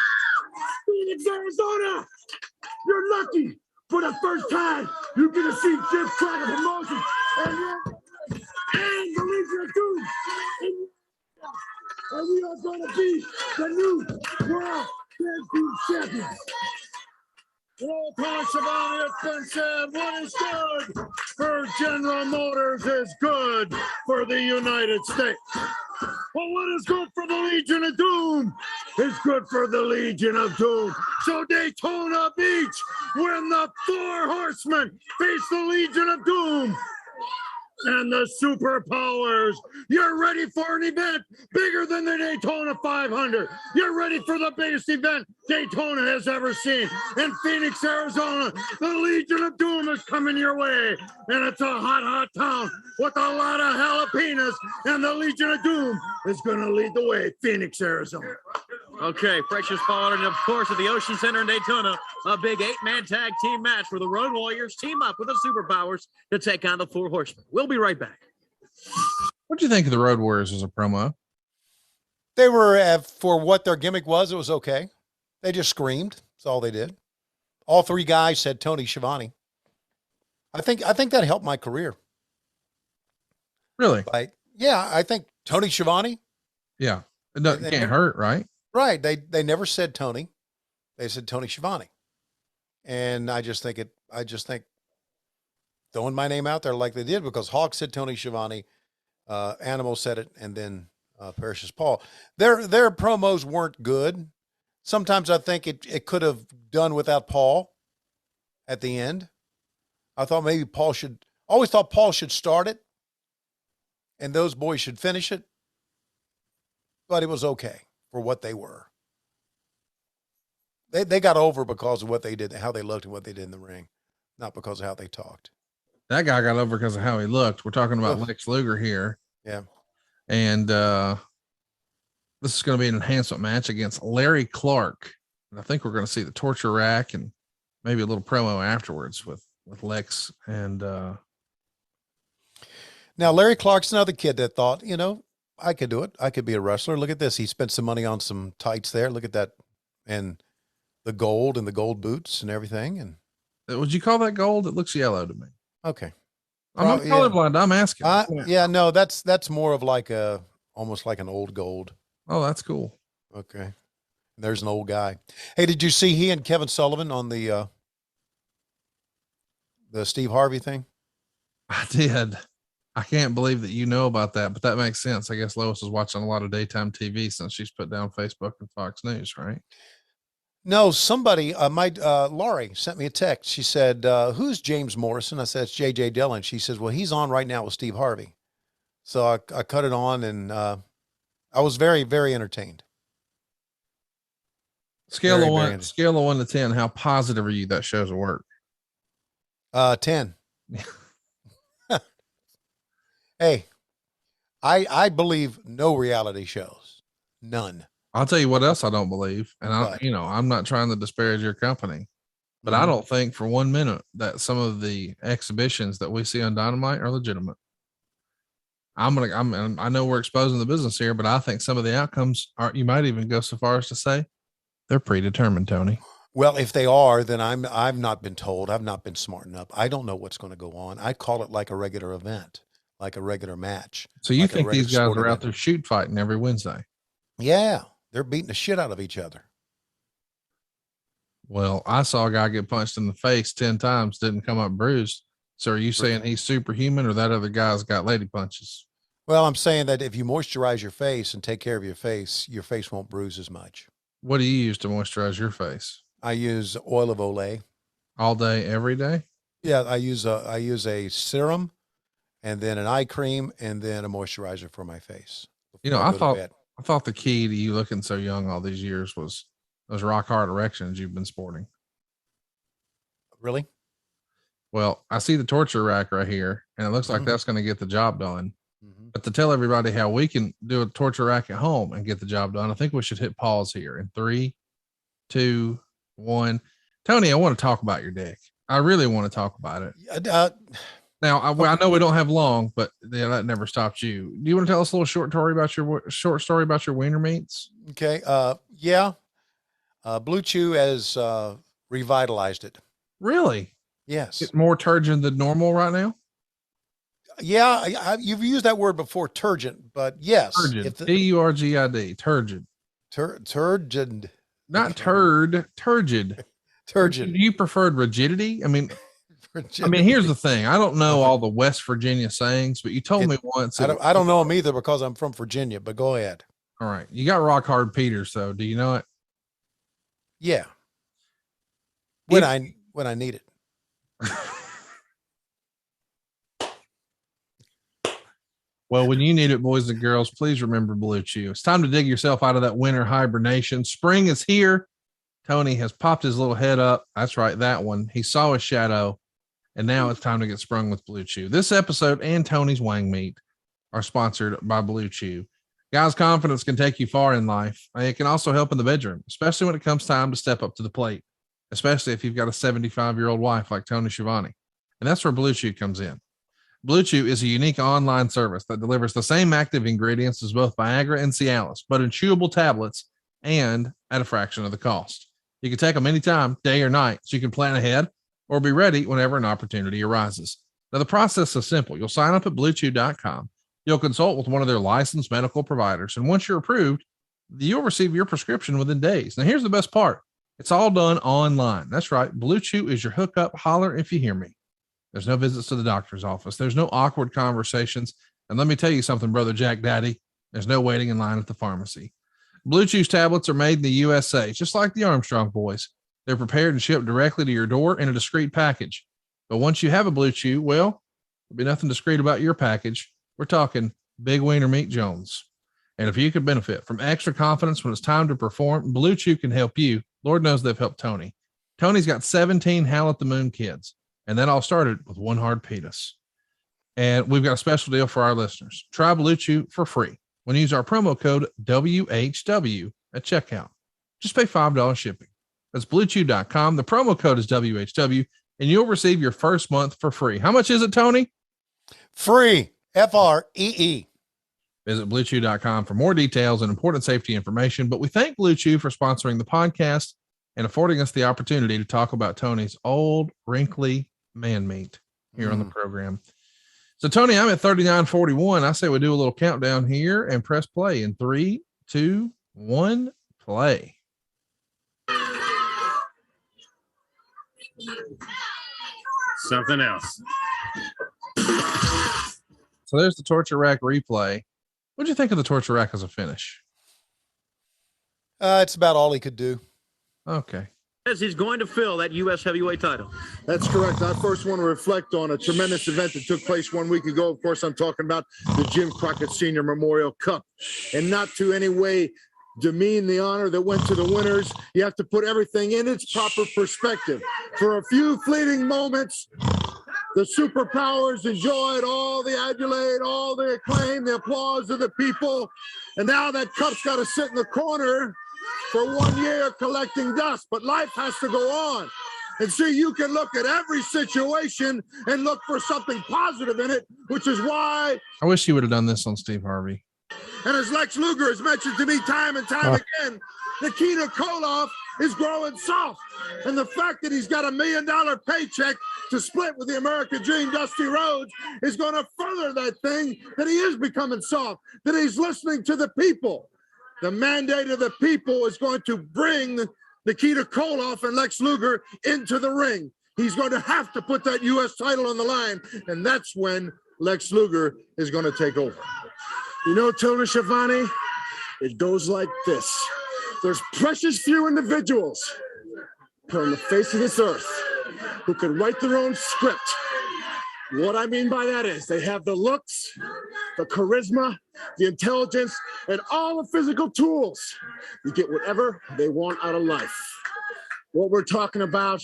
Phoenix, Arizona, you're lucky. For the first time, you're going to see Jim Crockett promotion and the Legion of Doom. And we are going to be the new World Tag Team Champions. Well, Tony Schiavone, it's been said, what is good for General Motors is good for the United States. But what is good for the Legion of Doom is good for the Legion of Doom. So Daytona Beach, when the Four Horsemen face the Legion of Doom and the Superpowers, you're ready for an event bigger than the Daytona 500. You're ready for the biggest event Daytona has ever seen. In Phoenix, Arizona, the Legion of Doom is coming your way. And it's a hot, hot town with a lot of jalapenos. And the Legion of Doom is going to lead the way, Phoenix, Arizona. Okay, Precious Paul, and of course at the Ocean Center in Daytona, a big 8-man tag team match where the Road Warriors team up with the Superpowers to take on the Four Horsemen. We'll be right back. What do you think of the Road Warriors as a promo? They were, for what their gimmick was, it was okay. They just screamed. That's all they did. All three guys said Tony Schiavone. I think that helped my career. Really? Yeah, I think Tony Schiavone. Yeah. It can't hurt, right? Right. They never said Tony. They said Tony Schiavone. And I just think throwing my name out there like they did, because Hawk said Tony Schiavone, Animal said it, and then Precious Paul. Their promos weren't good. Sometimes I think it could have done without Paul at the end. I thought maybe always thought Paul should start it and those boys should finish it. But it was okay for what they were. They got over because of what they did, how they looked and what they did in the ring, not because of how they talked. That guy got over because of how he looked. We're talking about Lex Luger here. Yeah. And this is going to be an enhancement match against Larry Clark. And I think we're going to see the torture rack and maybe a little promo afterwards with Lex. And now Larry Clark's another kid that thought, I could do it. I could be a wrestler. Look at this. He spent some money on some tights there. Look at that. And the gold and the gold boots and everything. And would you call that gold? It looks yellow to me. Okay. I'm not colorblind. I'm asking. Yeah, no, that's more of like almost like an old gold. Oh, that's cool. Okay. There's an old guy. Hey, did you see he and Kevin Sullivan on the Steve Harvey thing? I did. I can't believe that you know about that, but that makes sense. I guess Lois is watching a lot of daytime TV since she's put down Facebook and Fox News, right? No, somebody, Laurie sent me a text. She said, who's James Morrison? I said, it's J.J. Dillon. She says, well, he's on right now with Steve Harvey. So I cut it on, and I was very, very entertained. Scale Very, of very 1 to 10. How positive are you that show's a work? 10. Hey, I believe no reality shows. None. I'll tell you what else I don't believe. And What? I'm not trying to disparage your company, but I don't think for 1 minute that some of the exhibitions that we see on Dynamite are legitimate. I know we're exposing the business here, but I think some of the outcomes are, you might even go so far as to say they're predetermined, Tony. Well, if they are, then I've not been told. I've not been smart enough. I don't know what's going to go on. I call it like a regular event, like a regular match. So you like a think these regular guys sport are out event. there shoot fighting every Wednesday? Yeah, they're beating the shit out of each other. Well, I saw a guy get punched in the face 10 times, didn't come up bruised. So are you saying he's superhuman, or that other guy's got lady punches? Well, I'm saying that if you moisturize your face and take care of your face won't bruise as much. What do you use to moisturize your face? I use oil of Olay. All day, every day? Yeah, I use a serum, and then an eye cream, and then a moisturizer for my face. You know, before I go to bed. thought the key to you looking so young all these years was those rock hard erections you've been sporting. Really? Well, I see the torture rack right here, and it looks like that's going to get the job done. But to tell everybody how we can do a torture rack at home and get the job done, I think we should hit pause here in 3, 2, 1. Tony, I want to talk about your dick. I really want to talk about it. Now, I know we don't have long, but yeah, that never stopped you. Do you want to tell us a little short story about your wiener meats? Okay. Yeah. Blue Chew has revitalized it. Really? Yes. It's more turgid than normal right now? Yeah. You've used that word before, turgid, but yes. Turgid. Turgid. Turgid. Turgid. Not turd, turgid. Turgid. You preferred rigidity? I mean, here's the thing. I don't know all the West Virginia sayings, but you told me once. I don't know them either because I'm from Virginia, but go ahead. All right. You got rock hard Peters though. Do you know it? Yeah. When I need it. Well, when you need it, boys and girls, please remember Blue Chew. It's time to dig yourself out of that winter hibernation. Spring is here. Tony has popped his little head up. That's right, that one. He saw a shadow, and now it's time to get sprung with Blue Chew. This episode and Tony's Wang Meat are sponsored by Blue Chew. Guys, confidence can take you far in life. It can also help in the bedroom, especially when it comes time to step up to the plate, especially if you've got a 75-year-old wife like Tony Schiavone. And that's where Blue Chew comes in. Blue Chew is a unique online service that delivers the same active ingredients as both Viagra and Cialis, but in chewable tablets and at a fraction of the cost. You can take them anytime, day or night, so you can plan ahead or be ready whenever an opportunity arises. Now, the process is simple. You'll sign up at bluechew.com. You'll consult with one of their licensed medical providers, and once you're approved, you'll receive your prescription within days. Now, here's the best part. It's all done online. That's right. Blue Chew is your hookup. Holler if you hear me. There's no visits to the doctor's office. There's no awkward conversations. And let me tell you something, brother Jack Daddy, there's no waiting in line at the pharmacy. Blue Chew's tablets are made in the USA, just like the Armstrong boys. They're prepared and shipped directly to your door in a discreet package. But once you have a Blue Chew, well, there'll be nothing discreet about your package. We're talking Big Wiener Meat Jones. And if you could benefit from extra confidence when it's time to perform, Blue Chew can help you. Lord knows they've helped Tony. Tony's got 17 Howl at the Moon kids. And that all started with one hard penis. And we've got a special deal for our listeners. Try Blue Chew for free when you use our promo code WHW at checkout. Just pay $5 shipping. That's bluechew.com. The promo code is WHW, and you'll receive your first month for free. How much is it, Tony? Free. FREE. Visit bluechew.com for more details and important safety information. But we thank Blue Chew for sponsoring the podcast and affording us the opportunity to talk about Tony's old, wrinkly man meat here on the program. So, Tony, I'm at 39:41. I say we do a little countdown here and press play in 3, 2, 1, play. Something else. So there's the torture rack replay. What'd you think of the torture rack as a finish? It's about all he could do. Okay. As he's going to fill that U.S. heavyweight title. That's correct. I first want to reflect on a tremendous event that took place 1 week ago. Of course, I'm talking about the Jim Crockett Senior Memorial Cup. And not to any way demean the honor that went to the winners. You have to put everything in its proper perspective. For a few fleeting moments, the superpowers enjoyed all the adulation, all the acclaim, the applause of the people. And now that cup's got to sit in the corner for 1 year collecting dust, but life has to go on. And see, you can look at every situation and look for something positive in it, which is why. I wish he would have done this on Steve Harvey. And as Lex Luger has mentioned to me time and time again, Nikita Koloff is growing soft. And the fact that he's got $1 million paycheck to split with the American Dream, Dusty Rhodes, is going to further that thing, that he is becoming soft, that he's listening to the people. The mandate of the people is going to bring Nikita Koloff and Lex Luger into the ring. He's going to have to put that U.S. title on the line, and that's when Lex Luger is going to take over. You know, Tony Schiavone, it goes like this. There's precious few individuals put on the face of this earth who can write their own script. What I mean by that is they have the looks, the charisma, the intelligence, and all the physical tools to get whatever they want out of life. What we're talking about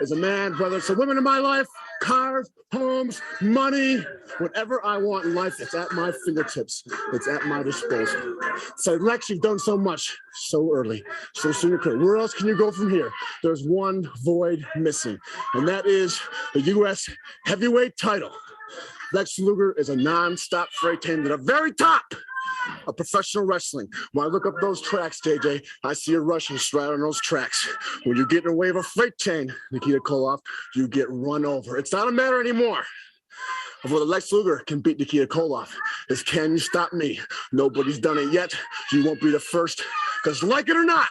is a man, whether it's the women in my life, cars, homes, money, whatever I want in life, it's at my fingertips. It's at my disposal. So, Lex, you've done so much so early, so soon. Where else can you go from here? There's one void missing, and that is the U.S. heavyweight title. Lex Luger is a non-stop freight train to the very top of professional wrestling. When I look up those tracks, JJ, I see a Russian stride on those tracks. When you get in the way of a freight train, Nikita Koloff, you get run over. It's not a matter anymore of whether Lex Luger can beat Nikita Koloff. It's can you stop me? Nobody's done it yet. You won't be the first, because like it or not,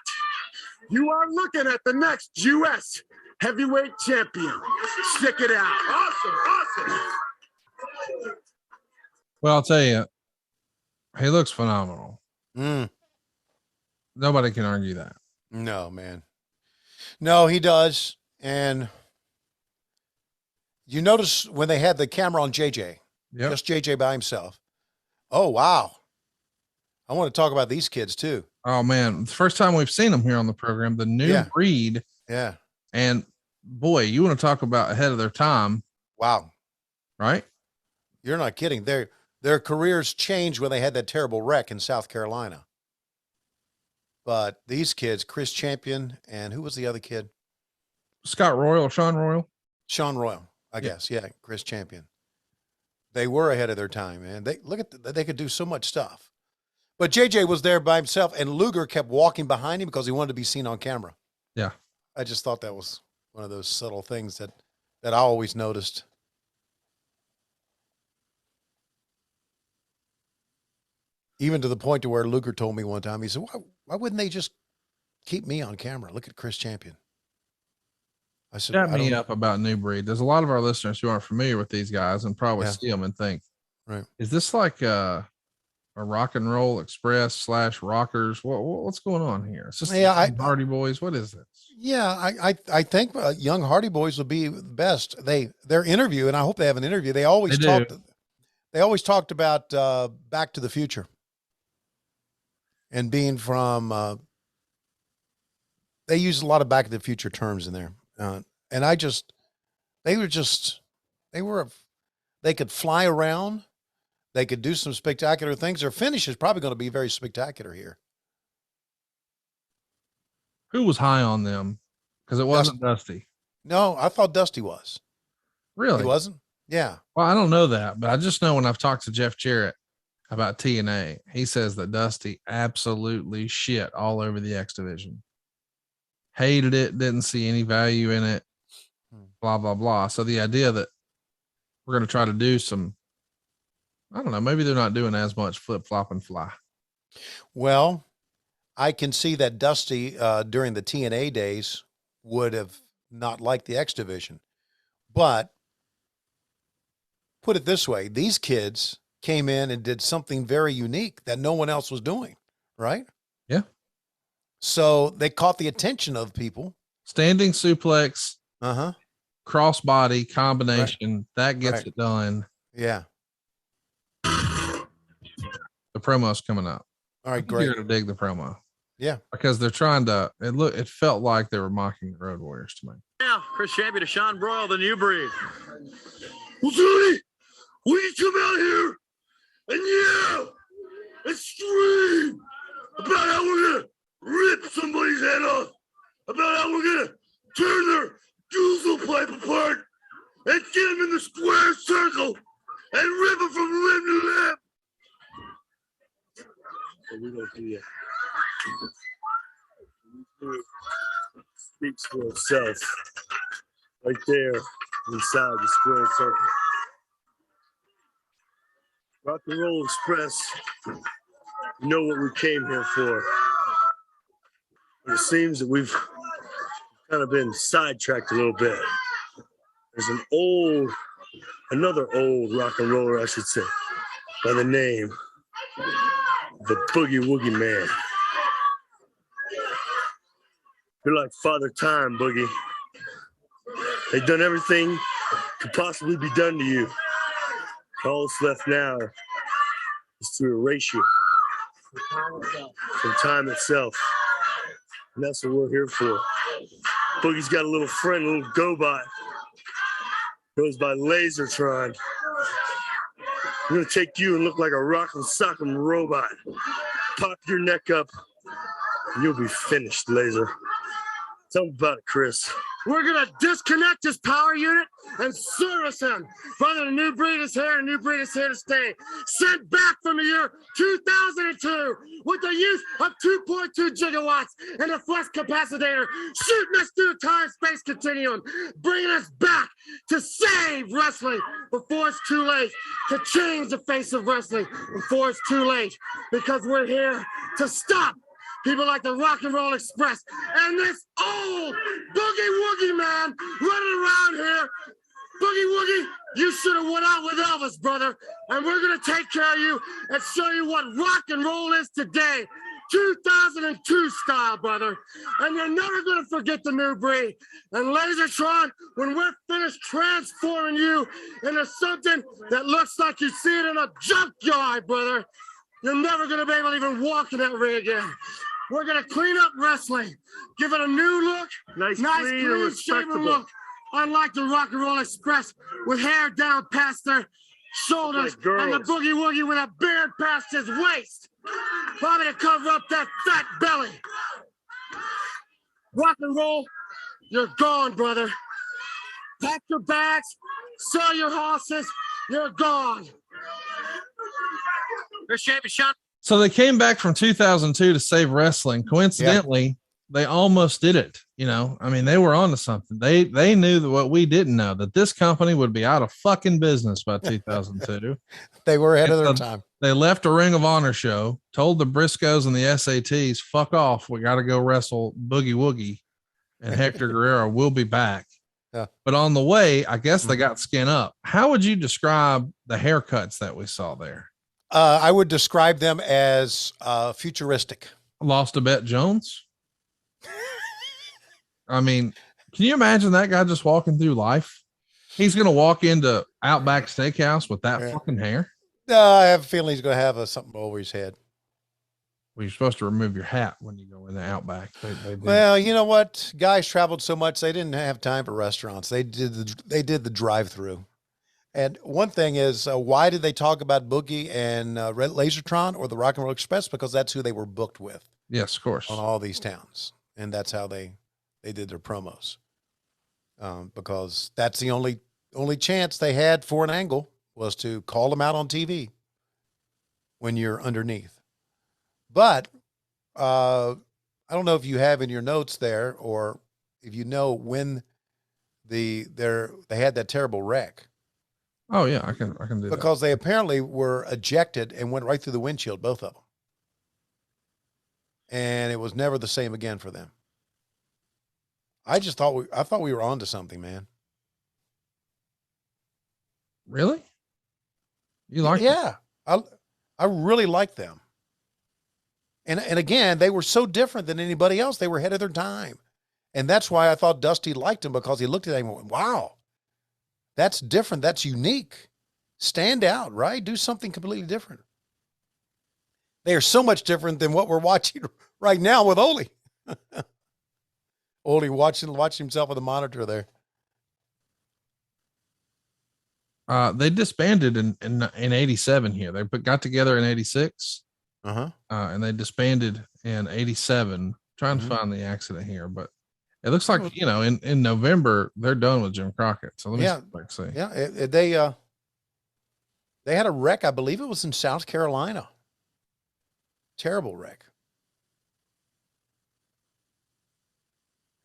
you are looking at the next U.S. heavyweight champion. Stick it out. Awesome. Well, I'll tell you, he looks phenomenal. Nobody can argue that. No, man. No, he does. And you notice when they had the camera on JJ, just JJ by himself. Oh, wow. I want to talk about these kids too. Oh man. The first time we've seen them here on the program, the new breed. Yeah. And boy, you want to talk about ahead of their time. Wow. Right? You're not kidding. Their careers changed when they had that terrible wreck in South Carolina. But these kids, Chris Champion, and who was the other kid? Sean Royal, I guess. Yeah, Chris Champion. They were ahead of their time, man. They could do so much stuff. But JJ was there by himself, and Luger kept walking behind him because he wanted to be seen on camera. Yeah. I just thought that was one of those subtle things that I always noticed. Even to the point to where Luger told me one time, he said, why wouldn't they just keep me on camera? Look at Chris Champion. I said, got me up about New Breed. There's a lot of our listeners who aren't familiar with these guys and probably see them and think, right, is this like a rock and roll express / rockers? What's going on here? It's just Hardy Boys. What is this? Yeah, I think young Hardy Boys would be the best. Their interview, and I hope they have an interview. They always talked about Back to the Future. And being from, they use a lot of Back to the Future terms in there. And they could fly around. They could do some spectacular things. Their finish is probably going to be very spectacular here. Who was high on them? Because it wasn't Dusty. No, I thought Dusty was. Really? He wasn't? Yeah. Well, I don't know that, but I just know when I've talked to Jeff Jarrett about T.A, he says that Dusty absolutely shit all over the X division. Hated it, didn't see any value in it, blah, blah, blah. So the idea that we're going to try to do some, I don't know, maybe they're not doing as much flip, flop, and fly. Well, I can see that Dusty during the TNA days would have not liked the X division. But put it this way, these kids came in and did something very unique that no one else was doing, right? Yeah. So they caught the attention of people. Standing suplex, Uh-huh. crossbody combination, that gets Right. it done. Yeah. The promo's coming up. All right, I think great. You're gonna dig the promo. Yeah. Because they're trying to it felt like they were mocking the Road Warriors to me. Now, Chris Champion to Sean Broyle, the new breed. Well, Tony, we come out here and yell and scream about how we're gonna rip somebody's head off, about how we're gonna turn their doozle pipe apart and get them in the square circle and rip them from limb to limb. But we don't do that. Speaks for itself right there inside the square circle. Rock and Roll Express, you know what we came here for. But it seems that we've kind of been sidetracked a little bit. There's another old rock and roller, I should say, by the name of the Boogie Woogie Man. You're like Father Time, Boogie. They've done everything could possibly be done to you. All that's left now is to erase you from time itself. And that's what we're here for. Boogie's got a little friend, a little go-by. Goes by Lasertron. I'm gonna take you and look like a rock'em sock'em robot. Pop your neck up, and you'll be finished, Laser. Tell me about it, Chris. We're gonna disconnect his power unit and service him. Brother, the new breed is here, and the new breed is here to stay. Sent back from the year 2002 with the use of 2.2 gigawatts and a flex capacitator, shooting us through the time-space continuum, bringing us back to save wrestling before it's too late, to change the face of wrestling before it's too late, because we're here to stop people like the Rock and Roll Express and this old Boogie Woogie Man running around here. Boogie Woogie, you should have went out with Elvis, brother. And we're going to take care of you and show you what rock and roll is today. 2002 style, brother. And you're never going to forget the new breed. And Lasertron, when we're finished transforming you into something that looks like you see it in a junkyard, brother, you're never going to be able to even walk in that ring again. We're going to clean up wrestling, give it a new look, nice clean shaven look, unlike the Rock and Roll Express with hair down past their shoulders and the Boogie Woogie with a beard past his waist, probably to cover up that fat belly. Rock and Roll, you're gone, brother. Pack your bags, sell your horses, you're gone. Chris Champion, Sean. So they came back from 2002 to save wrestling. Coincidentally, they almost did it. You know, I mean, they were onto something. They knew that what we didn't know, that this company would be out of fucking business by 2002. They were ahead of their time. They left a Ring of Honor show, told the Briscoes and the SATs, fuck off. We got to go wrestle Boogie Woogie and Hector Guerrero. We'll be back. Yeah. But on the way, I guess they got skin up. How would you describe the haircuts that we saw there? I would describe them as futuristic. Lost a bet Jones. I mean, can you imagine that guy just walking through life? He's going to walk into Outback Steakhouse with that fucking hair. I have a feeling he's going to have something over his head. Well, you're supposed to remove your hat when you go in the Outback. They Well, you know what? Guys traveled so much they didn't have time for restaurants. They did the drive-through. And one thing is, why did they talk about Boogie and Lasertron or the Rock and Roll Express? Because that's who they were booked with. Yes, of course. On all these towns, and that's how they did their promos. Because that's the only chance they had for an angle was to call them out on TV when you're underneath. But I don't know if you have in your notes there, or if you know when they had that terrible wreck. Oh yeah, I can do that. Because they apparently were ejected and went right through the windshield, both of them. and it was never the same again for them. I thought we were onto something, man. Really? You like? Yeah. I really like them. And again, they were so different than anybody else. They were ahead of their time. And that's why I thought Dusty liked him, because he looked at him and went, wow, that's different. That's unique. Stand out, right? Do something completely different. They are so much different than what we're watching right now with Ole. Ole watching himself on the monitor there. They disbanded in 87 here. They got together in 86. And they disbanded in 87. Trying to find the accident here, but it looks like, in November, they're done with Jim Crockett. So let me see. Yeah. They had a wreck. I believe it was in South Carolina. Terrible wreck.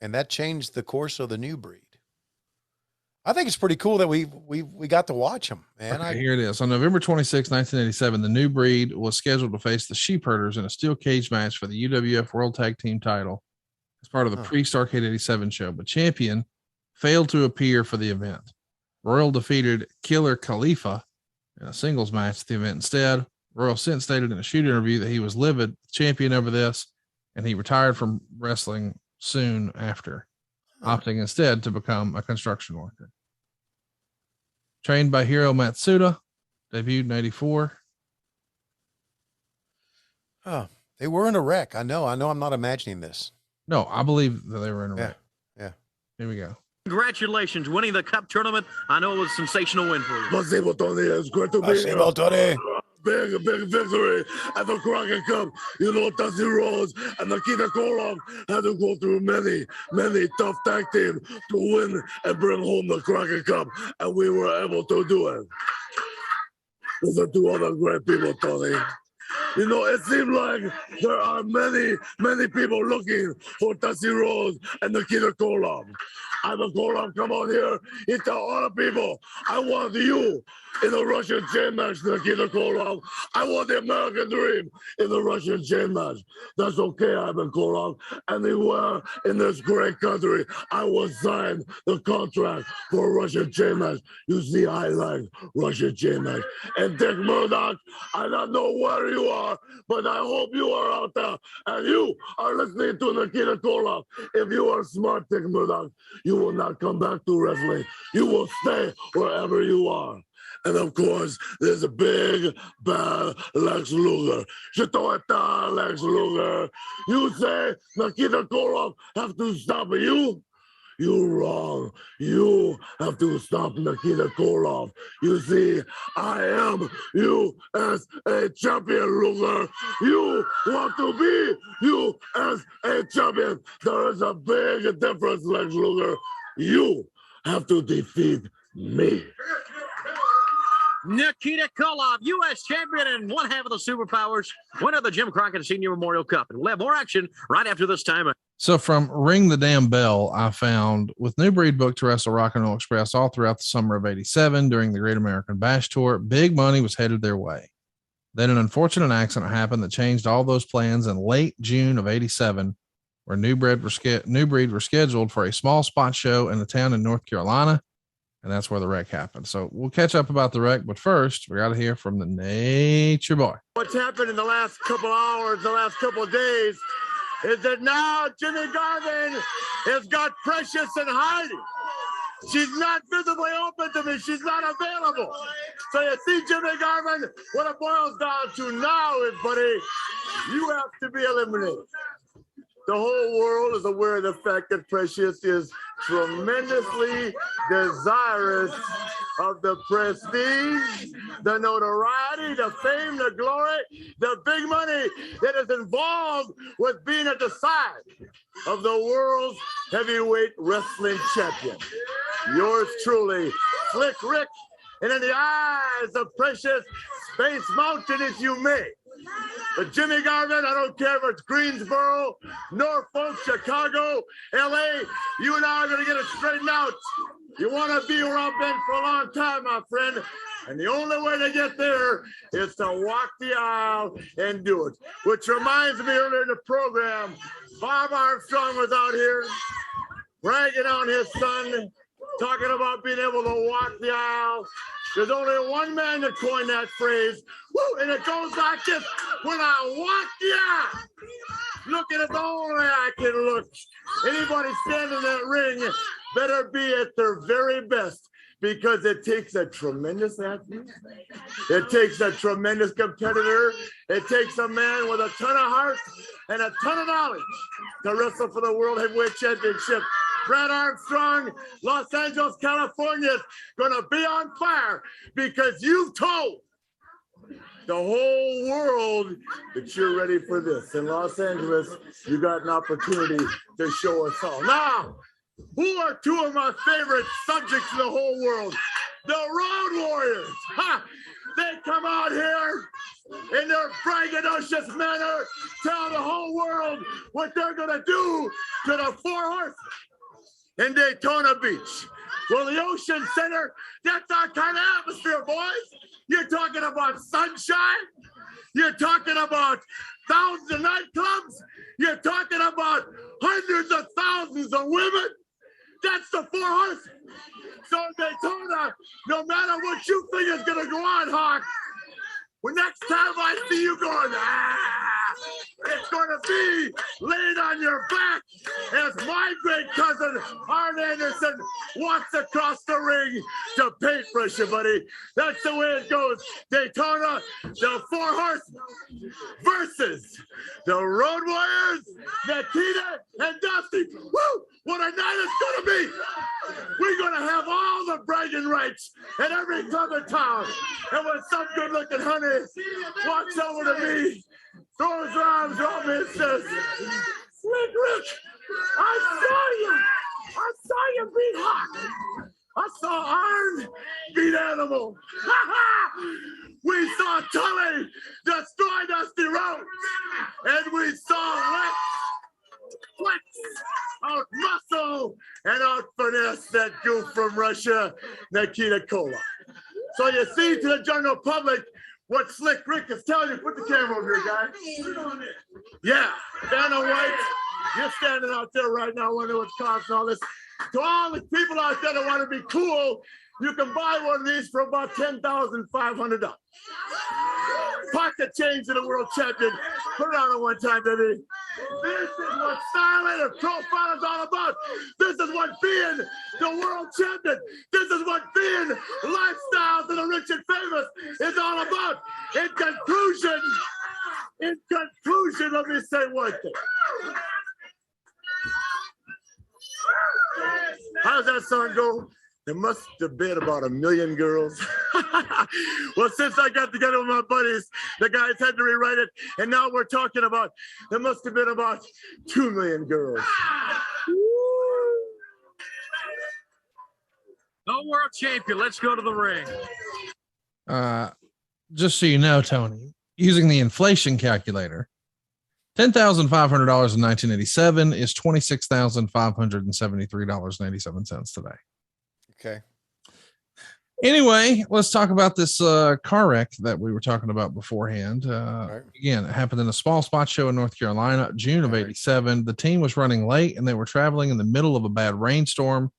And that changed the course of the new breed. I think it's pretty cool that we got to watch them, man. Okay, here it is. On November 26, 1987, the new breed was scheduled to face the Sheepherders in a steel cage match for the UWF World Tag Team title as part of the pre-Starrcade 87 show, but Champion failed to appear for the event. Royal defeated Killer Khalifa in a singles match at the event instead. Royal since stated in a shoot interview that he was livid champion over this, and he retired from wrestling soon after, opting instead to become a construction worker. Trained by Hiro Matsuda, debuted in 84. Oh, they were in a wreck. I know. I'm not imagining this. No, I believe that they were in a wreck. Yeah. Here we go. Congratulations, winning the Cup tournament. I know it was a sensational win for you. Massivo, Tony. It's great to be here. Massivo, Tony. Big victory at the Crockett Cup. Dusty Rhodes and Nikita Koloff had to go through many tough tag teams to win and bring home the Crockett Cup, and we were able to do it. Those are two other great people, Tony. It seems like there are many people looking for Dusty Rhodes and Nikita Koloff. I'm a Koloff, come on here. He tell all the people, I want you in the Russian chain match, Nikita Koloff. I want the American dream in the Russian chain match. That's okay, Ivan Koloff. Anywhere in this great country, I will sign the contract for a Russian chain match. You see, I like Russian chain match. And Dick Murdoch, I don't know where you are, but I hope you are out there and you are listening to Nikita Koloff. If you are smart, Dick Murdoch, you will not come back to wrestling. You will stay wherever you are. And of course, there's a big, bad Lex Luger. Je t'entends, Lex Luger. You say Nikita Koloff have to stop you? You're wrong. You have to stop Nikita Koloff. You see, I am USA champion, Luger. You want to be USA champion. There is a big difference, Lex Luger. You have to defeat me. Nikita Koloff, U.S. champion and one half of the Superpowers, winner of the Jim Crockett Senior Memorial Cup. And we'll have more action right after this time. So from Ring the Damn Bell, I found with New Breed booked to wrestle Rock and Roll Express all throughout the summer of 87 during the Great American Bash Tour, big money was headed their way. Then an unfortunate accident happened that changed all those plans in late June of 87, where New Breed were scheduled for a small spot show in a town in North Carolina. And that's where the wreck happened. So we'll catch up about the wreck, but first we got to hear from the Nature Boy. What's happened in the last couple hours, the last couple of days, is that now Jimmy Garvin has got Precious in hiding. She's not visibly open to me. She's not available. So you see, Jimmy Garvin, what it boils down to now is, buddy, you have to be eliminated. The whole world is aware of the fact that Precious is tremendously desirous of the prestige, the notoriety, the fame, the glory, the big money that is involved with being at the side of the world's heavyweight wrestling champion. Yours truly, Slick Rick, and in the eyes of Precious, Space Mountain if you may. But Jimmy Garvin, I don't care if it's Greensboro, Norfolk, Chicago, LA, you and I are going to get it straightened out. You want to be where I've been for a long time, my friend. And the only way to get there is to walk the aisle and do it. Which reminds me, earlier in the program, Bob Armstrong was out here bragging on his son, talking about being able to walk the aisle. There's only one man that coined that phrase. Woo, and it goes like this: when I walk the aisle, looking at the only way I can look. Anybody standing in that ring better be at their very best, because it takes a tremendous athlete. It takes a tremendous competitor. It takes a man with a ton of heart and a ton of knowledge to wrestle for the World Heavyweight Championship. Brad Armstrong, Los Angeles, California is going to be on fire because you've told the whole world that you're ready for this. In Los Angeles, you got an opportunity to show us all. Now, who are two of my favorite subjects in the whole world? The Road Warriors. Ha! They come out here in their braggadocious manner, tell the whole world what they're going to do to the Four Horsemen in Daytona Beach. Well, the Ocean Center, that's our kind of atmosphere, boys. You're talking about sunshine. You're talking about thousands of nightclubs. You're talking about hundreds of thousands of women. That's the Four Horsemen. So in Daytona, no matter what you think is going to go on, Hawk, well, next time I see you going, it's going to be laid on your back as my great cousin, Arn Anderson, walks across the ring to paintbrush you, buddy. That's the way it goes. Daytona, the Four Horsemen versus the Road Warriors, Nikita and Dusty. Woo! What a night it's going to be. We're going to have all the bragging rights at every club in town. And when some good-looking honey walks over to me, throws her arms around me and says, Slick Rick, I saw you beat Hawk. I saw Arn beat Animal. We saw Tully destroy Dusty Rhodes. And we saw Lex flex, out muscle, and out finesse that goof from Russia, Nikita Koloff. So you see, to the general public, what Slick Rick is telling you. Put the camera over here, guys. Yeah, Vanna White, you're standing out there right now wondering what's causing all this. To all the people out there that want to be cool, you can buy one of these for about $10,500. Pocket change to the world champion. Put it on at one time, baby. This is what styling and profile is all about. This is what being the world champion. This is what being lifestyles and the rich and famous is all about. In conclusion, let me say one thing. How does that song go? There must have been about 1 million girls. Well, since I got together with my buddies, the guys had to rewrite it. And now we're talking about, there must have been about 2 million girls. The world champion. Let's go to the ring. Just so you know, Tony, using the inflation calculator, $10,500 in 1987 is $26,573.87 today. Okay. Anyway, let's talk about this car wreck that we were talking about beforehand. Right. Again, it happened in a small spot show in North Carolina, June of '87. The team was running late and they were traveling in the middle of a bad rainstorm.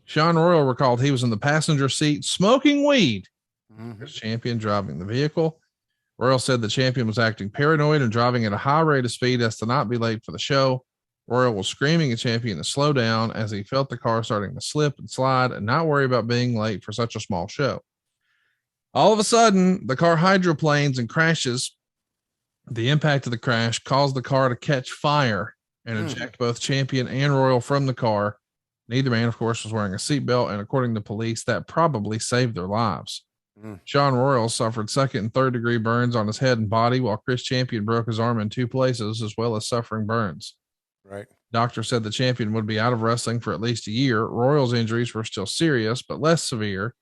Sean Royal recalled he was in the passenger seat smoking weed. As champion driving the vehicle. Royal said the champion was acting paranoid and driving at a high rate of speed as to not be late for the show. Royal was screaming at champion to slow down as he felt the car starting to slip and slide and not worry about being late for such a small show. All of a sudden, the car hydroplanes and crashes. The impact of the crash caused the car to catch fire and eject both champion and Royal from the car. Neither man, of course, was wearing a seatbelt, and according to police, that probably saved their lives. Sean Royal suffered second and third degree burns on his head and body, while Chris Champion broke his arm in 2 places, as well as suffering burns. Right. Doctor said the champion would be out of wrestling for at least a year. Royal's injuries were still serious, but less severe.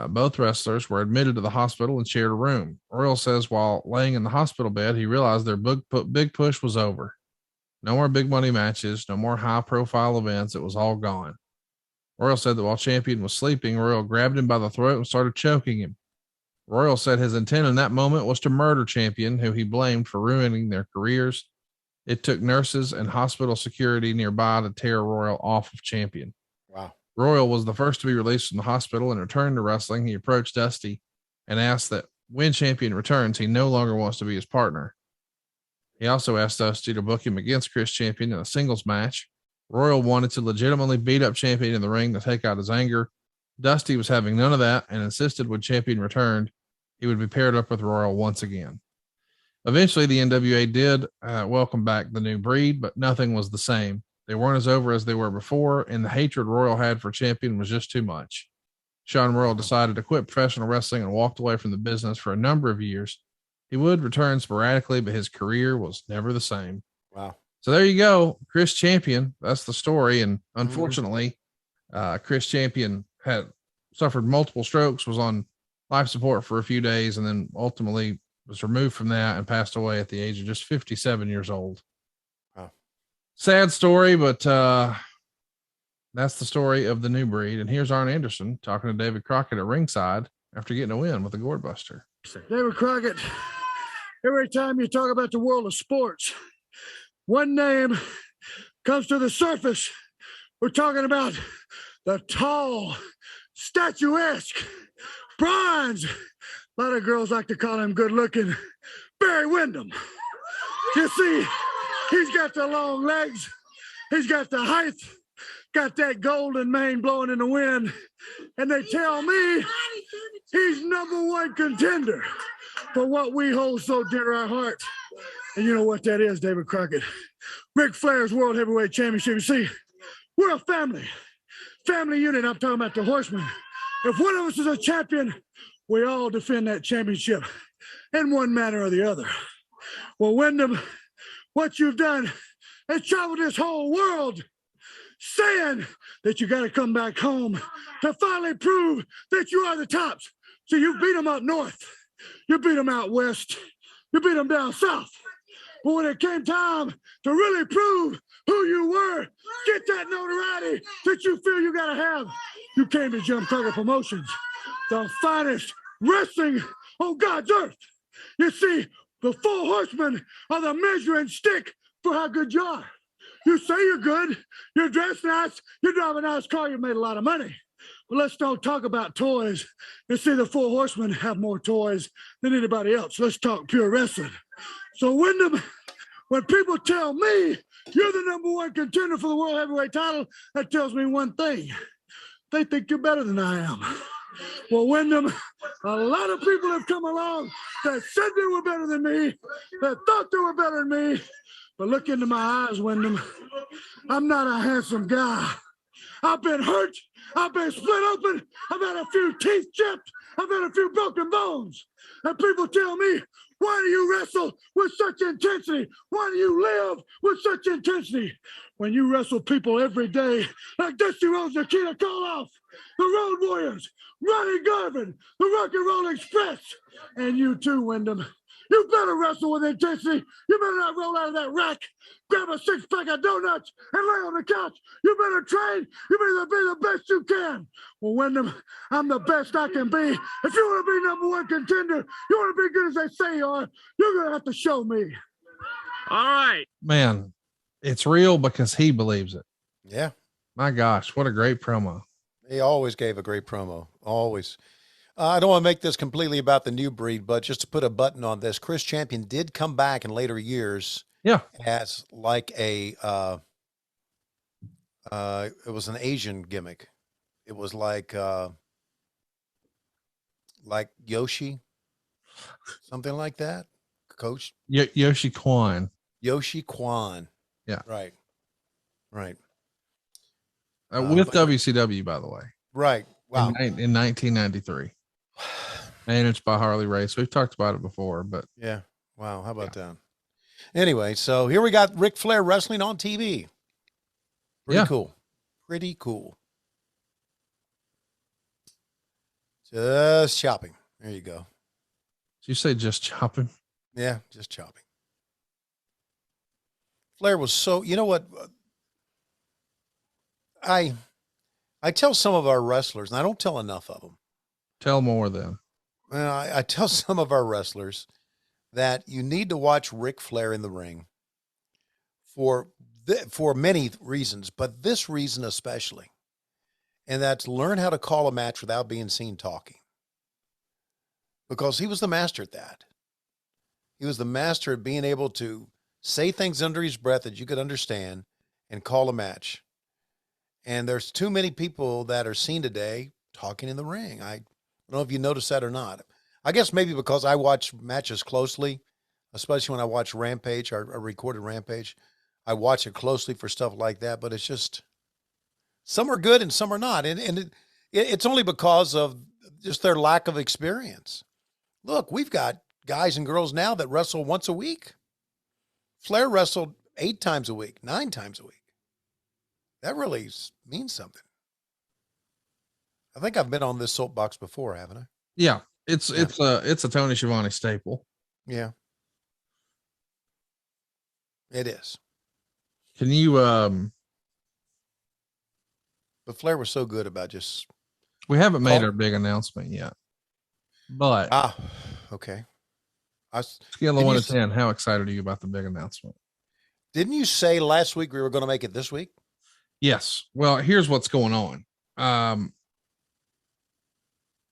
Both wrestlers were admitted to the hospital and shared a room. Royal says while laying in the hospital bed, he realized their big push was over. No more big money matches, no more high profile events. It was all gone. Royal said that while champion was sleeping, Royal grabbed him by the throat and started choking him. Royal said his intent in that moment was to murder Champion, who he blamed for ruining their careers. It took nurses and hospital security nearby to tear Royal off of Champion. Wow. Royal was the first to be released from the hospital and returned to wrestling. He approached Dusty and asked that when Champion returns, he no longer wants to be his partner. He also asked Dusty to book him against Chris Champion in a singles match. Royal wanted to legitimately beat up Champion in the ring to take out his anger. Dusty was having none of that and insisted when Champion returned, he would be paired up with Royal once again. Eventually, the NWA did welcome back the new breed, but nothing was the same. They weren't as over as they were before, and the hatred Royal had for Champion was just too much. Sean Royal decided to quit professional wrestling and walked away from the business for a number of years. He would return sporadically, but his career was never the same. Wow. So there you go. Chris Champion. That's the story. And unfortunately, Chris Champion had suffered multiple strokes, was on life support for a few days, and then ultimately was removed from that and passed away at the age of just 57 years old. Wow. Sad story, but that's the story of the new breed. And here's Arn Anderson talking to David Crockett at ringside after getting a win with the Gourd Buster. David Crockett, every time you talk about the world of sports, one name comes to the surface. We're talking about the tall, statuesque, bronze. A lot of girls like to call him good looking, Barry Windham. You see, he's got the long legs, he's got the height, got that golden mane blowing in the wind, and they tell me he's #1 contender for what we hold so dear to our heart. And you know what that is, David Crockett? Ric Flair's World Heavyweight Championship. You see, we're a family unit. I'm talking about the Horsemen. If one of us is a champion, we all defend that championship in one manner or the other. Well, Wyndham, what you've done is traveled this whole world saying that you got to come back home to finally prove that you are the tops. So you beat them up north, you beat them out west, you beat them down south. But when it came time to really prove who you were, get that notoriety that you feel you got to have, you came to Jim Crockett Promotions, the finest wrestling on God's earth. You see, the four horsemen are the measuring stick for how good you are. You say you're good, you're dressed nice, you drive a nice car, you made a lot of money. But let's don't talk about toys. You see, the four horsemen have more toys than anybody else. Let's talk pure wrestling. So, Wyndham, when people tell me you're the #1 contender for the World Heavyweight title, that tells me one thing. They think you're better than I am. Well, Wyndham, a lot of people have come along that said they were better than me, that thought they were better than me. But look into my eyes, Wyndham. I'm not a handsome guy. I've been hurt. I've been split open. I've had a few teeth chipped. I've had a few broken bones. And people tell me, why do you wrestle with such intensity? Why do you live with such intensity? When you wrestle people every day, like Dusty Rhodes, Nikita, Koloff, the Road Warriors, Ron Garvin, the Rock and Roll Express, and you too, Wyndham. You better wrestle with intensity. You better not roll out of that rack, grab a 6-pack of donuts, and lay on the couch. You better train. You better be the best you can. Well, Wyndham, I'm the best I can be. If you want to be #1 contender, you want to be good as they say you are, you're going to have to show me. All right. Man, it's real because he believes it. Yeah. My gosh, what a great promo. He always gave a great promo. Always. I don't want to make this completely about the new breed, but just to put a button on this, Chris Champion did come back in later years. Yeah. As like a, it was an Asian gimmick. It was like Yoshi, something like that. Coach Yoshi Kwan. Yoshi Kwan. Yeah. Right. Right. With WCW, by the way. Right. Wow. In 1993. Managed by Harley Race. We've talked about it before, but yeah. Wow. How about that? Anyway, so here we got Ric Flair wrestling on TV. Pretty cool. Pretty cool. Just chopping. There you go. Did you say just chopping? Yeah, just chopping. Flair was so, you know what? I tell some of our wrestlers, and I don't tell enough of them. Tell more then. Well, I tell some of our wrestlers that you need to watch Ric Flair in the ring for many reasons, but this reason especially, and that's learn how to call a match without being seen talking, because he was the master at that. He was the master at being able to say things under his breath that you could understand and call a match. And there's too many people that are seen today talking in the ring. I don't know if you noticed that or not. I guess maybe because I watch matches closely, especially when I watch Rampage or recorded Rampage. I watch it closely for stuff like that, but it's just some are good and some are not. And it's only because of just their lack of experience. Look, we've got guys and girls now that wrestle once a week. Flair wrestled 8 times a week, 9 times a week. That really means something. I think I've been on this soapbox before, haven't I? Yeah. It's a Tony Schiavone staple. Yeah. It is. Can you But Flair was so good about just we haven't made our big announcement yet. But okay. Scale of 1 to 10, how excited are you about the big announcement? Didn't you say last week we were going to make it this week? Yes. Well, here's what's going on.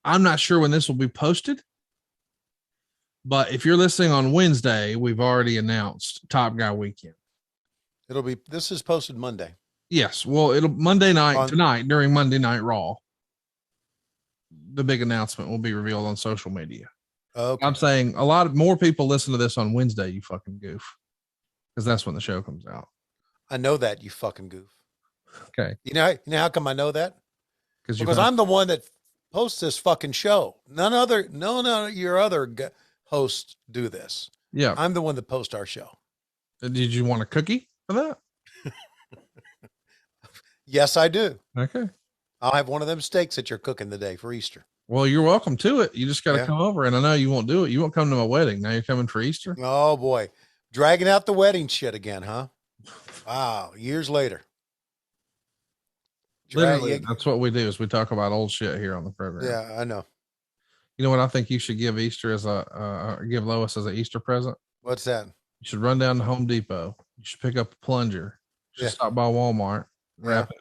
I'm not sure when this will be posted, but if you're listening on Wednesday, we've already announced Top Guy Weekend. This is posted Monday. Yes. Well, it'll Monday night tonight during Monday Night Raw. The big announcement will be revealed on social media. Okay. I'm saying a lot more people listen to this on Wednesday, you fucking goof. Because that's when the show comes out. I know that, you fucking goof. Okay. You know how come I know that? Because I'm the one that posts this fucking show. None of your other hosts do this. Yeah. I'm the one that posts our show. Did you want a cookie for that? Yes, I do. Okay. I'll have one of them steaks that you're cooking today for Easter. Well, you're welcome to it. You just got to come over, and I know you won't do it. You won't come to my wedding. Now you're coming for Easter. Oh boy. Dragging out the wedding shit again, huh? Wow. Years later. Literally, that's what we do is we talk about old shit here on the program. Yeah, I know. You know what I think you should give Easter as give Lois as an Easter present? What's that? You should run down to Home Depot. You should pick up a plunger. You should stop by Walmart, wrap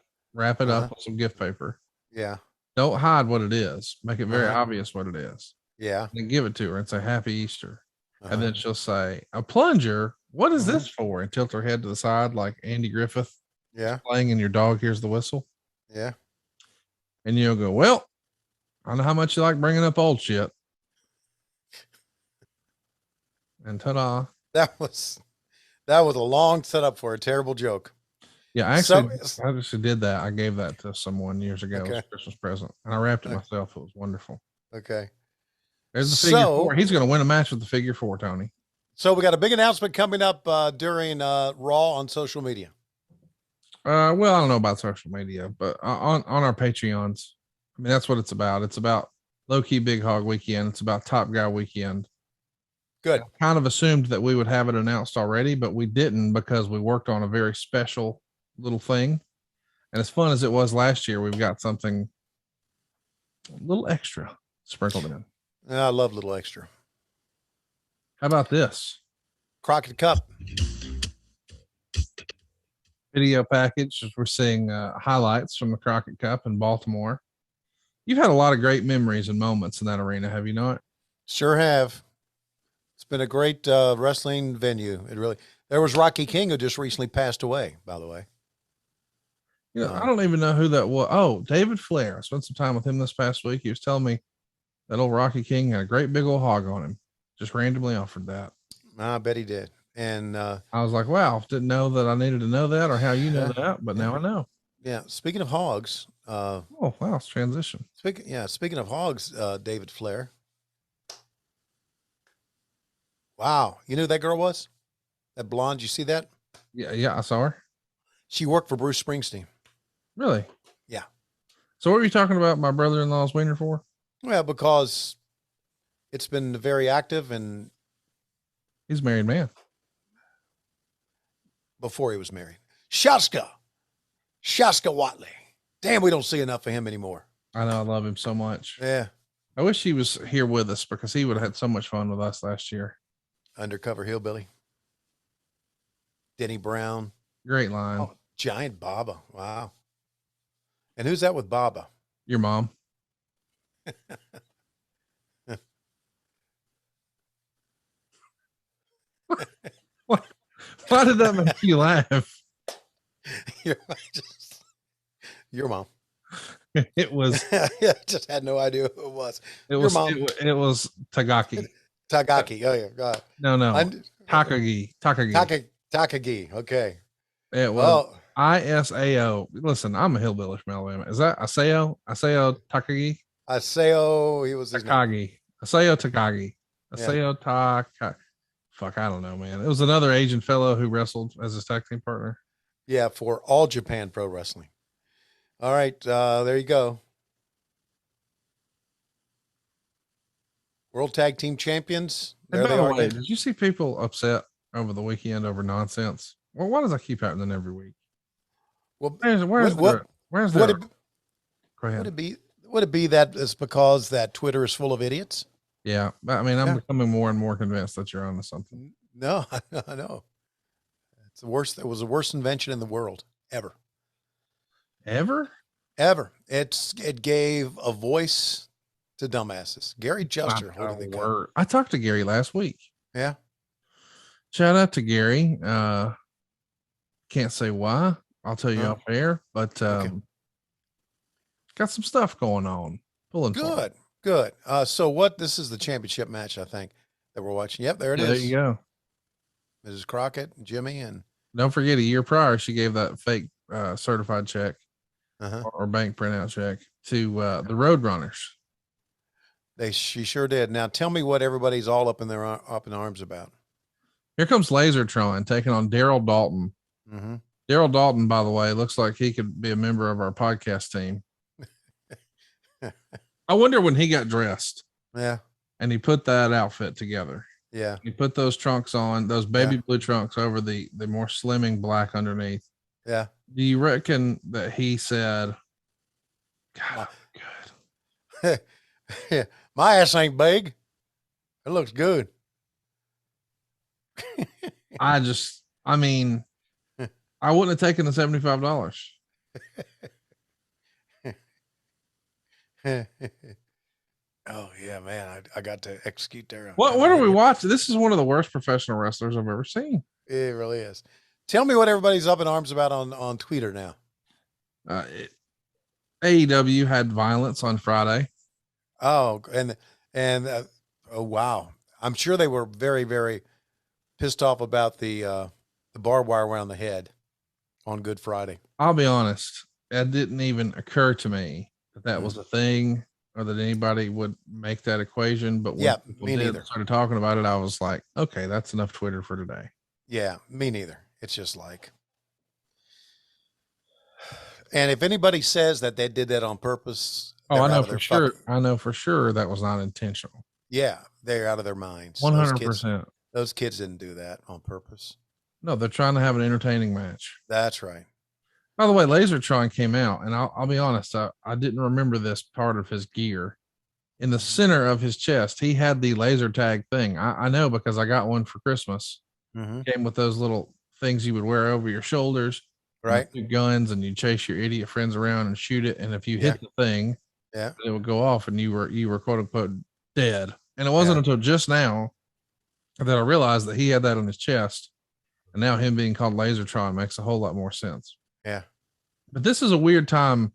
it up with some gift paper. Yeah. Don't hide what it is. Make it very obvious what it is. Yeah. And give it to her and say Happy Easter. And then she'll say, a plunger? What is this for? And tilt her head to the side like Andy Griffith. Yeah. Playing and your dog hears the whistle. Yeah. And you'll go, well, I know how much you like bringing up old shit. And ta-da. That was a long setup for a terrible joke. Yeah, I actually did that. I gave that to someone years ago as a Christmas present. And I wrapped it myself. It was wonderful. Okay. There's the figure 4. He's going to win a match with the figure 4, Tony. So we got a big announcement coming up during Raw on social media. Well, I don't know about social media, but on our Patreons. I mean, that's what it's about. It's about Low Key Big Hog Weekend. It's about Top Guy Weekend. Good. I kind of assumed that we would have it announced already, but we didn't because we worked on a very special little thing. And as fun as it was last year, we've got something a little extra sprinkled in. I love little extra. How about this? Crockett Cup video package. We're seeing highlights from the Crockett Cup in Baltimore. You've had a lot of great memories and moments in that arena, have you not? Sure have. It's been a great wrestling venue. There was Rocky King who just recently passed away, by the way. You know, I don't even know who that was. Oh, David Flair. I spent some time with him this past week. He was telling me that old Rocky King had a great big old hog on him. Just randomly offered that. I bet he did. And I was like, wow, didn't know that I needed to know that or how you know that, but now I know. Yeah. Speaking of hogs. Oh, wow. It's transition. Speaking of hogs, David Flair. Wow. You knew who that girl was? That blonde. You see that? Yeah, I saw her. She worked for Bruce Springsteen. Really? Yeah. So what were you talking about my brother-in-law's wiener for? Well, because it's been very active and he's a married man. Before he was married. Shaska Watley. Damn, we don't see enough of him anymore. I know. I love him so much. Yeah. I wish he was here with us because he would have had so much fun with us last year. Undercover Hillbilly. Denny Brown. Great line. Oh, Giant Baba. Wow. And who's that with Baba? Your mom. Why did that make you laugh? Your mom. It was. I just had no idea who it was. It was Tagaki. Tagaki. Oh yeah, God. No. Takagi. Takagi. Okay. It was ISAO. Listen, I'm a hillbilly from Alabama. Is that Asao? Asao Takagi? Asao. He was his Takagi. Asao Takagi. Asao Takagi. Fuck, I don't know, man. It was another Asian fellow who wrestled as his tag team partner. Yeah, for All Japan Pro Wrestling. All right, there you go. World Tag Team Champions. And There by they the are. way, did you see people upset over the weekend over nonsense? Well, why does that keep happening every week? Well, Where's what- the Go ahead. Would it be that it's because that Twitter is full of idiots? Yeah, I mean, I'm Yeah. becoming more and more convinced that you're onto something. No, I know. It's the worst. It was the worst invention in the world ever. Ever? It gave a voice to dumbasses. Gary Juster holding the cup. Word. I talked to Gary last week. Yeah. Shout out to Gary. Can't say why. I'll tell you Oh. off air, but got some stuff going on. Pulling for it. Good. So this is the championship match, I think, that we're watching. Yep, there it Yeah, is. there you go. Mrs. Crockett, Jimmy, and Don't forget, a year prior, she gave that fake certified check uh-huh. or bank printout check to the Roadrunners. She sure did. Now tell me what everybody's all up in arms about. Here comes Lasertron taking on Daryl Dalton. Mm-hmm. Daryl Dalton, by the way, looks like he could be a member of our podcast team. I wonder when he got dressed. Yeah. And he put that outfit together. Yeah. He put those trunks on, those baby blue trunks over the more slimming black underneath. Yeah. Do you reckon that he said, God, good. Yeah. My ass ain't big. It looks good. I mean, I wouldn't have taken the $75. Oh yeah, man. I got to execute there. What are we watching? This is one of the worst professional wrestlers I've ever seen. It really is. Tell me what everybody's up in arms about on Twitter now. AEW had violence on Friday. Oh, and oh wow. I'm sure they were very, very pissed off about the barbed wire around the head on Good Friday. I'll be honest. It didn't even occur to me that was a thing or that anybody would make that equation. But when people started talking about it, I was like, okay, that's enough Twitter for today. Yeah, me neither. It's just like, and if anybody says that they did that on purpose, I know for sure. I know for sure that was not intentional. Yeah, they're out of their minds. 100%. Those kids didn't do that on purpose. No, they're trying to have an entertaining match. That's right. By the way, Lasertron came out, and I'll be honest, I didn't remember this part of his gear. In the center of his chest, he had the laser tag thing. I know because I got one for Christmas. Mm-hmm. Came with those little things you would wear over your shoulders, right? Guns, and you chase your idiot friends around and shoot it. And if you hit the thing, it would go off, and you were quote unquote dead. And it wasn't until just now that I realized that he had that on his chest, and now him being called Lasertron makes a whole lot more sense. Yeah. But this is a weird time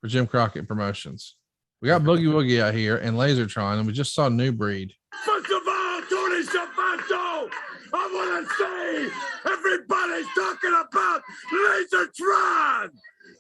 for Jim Crockett Promotions. We got Boogie Woogie out here and Lasertron, and we just saw New Breed. First of all, Tony Schiavone, I want to say everybody's talking about Lasertron.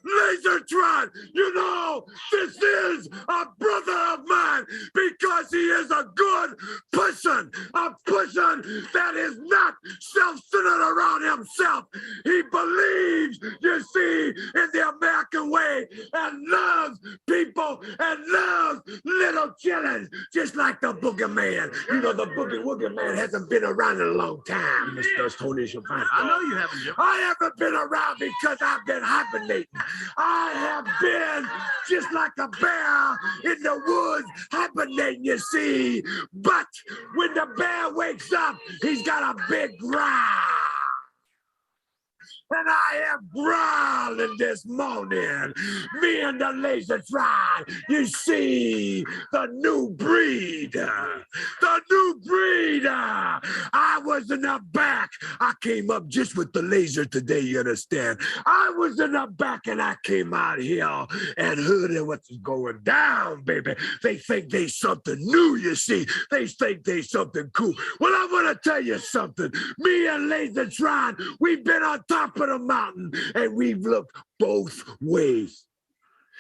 Lasertron, you know, this is a brother of mine because he is a good person, a person that is not self-centered around himself. He believes, you see, in the American away and loves people and loves little children, just like the boogeyman. You know, the boogie man hasn't been around in a long time, Mr. Tony Schiavone. I know you haven't, Jim. I haven't been around because I've been hibernating. I have been just like a bear in the woods hibernating, you see. But when the bear wakes up, he's got a big growl. And I am growling this morning. Me and the laser tried. You see, the new breed. The new breed. I was in the back. I came up just with the laser today, you understand? I was in the back and I came out here and heard what's going down, baby. They think they something new, you see. They think they something cool. Well, I want to tell you something. Me and Laser Tron, we've been on top of the mountain and we've looked both ways.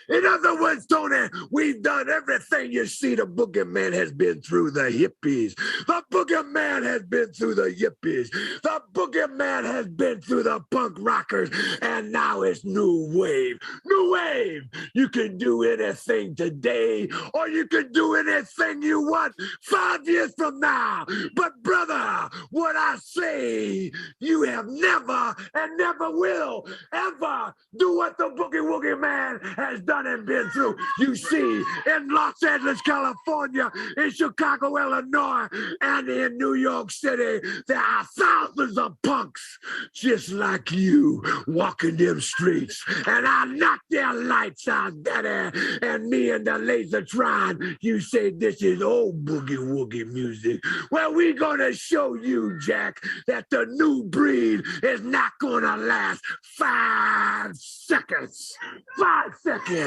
In other words, Tony, we've done everything. You see, the boogeyman has been through the hippies. The boogeyman has been through the yippies. The boogeyman has been through the punk rockers. And now it's new wave. New wave. You can do anything today, or you can do anything you want 5 years from now. But brother, what I say, you have never and never will ever do what the Boogie Woogie Man has done and been through. You see, in Los Angeles, California, in Chicago, Illinois, and in New York City, there are thousands of punks just like you walking them streets. And I knock their lights out, daddy. And me and the Lasertron, you say this is old boogie woogie music. Well, we're gonna show you, Jack, that the new breed is not gonna last 5 seconds. 5 seconds.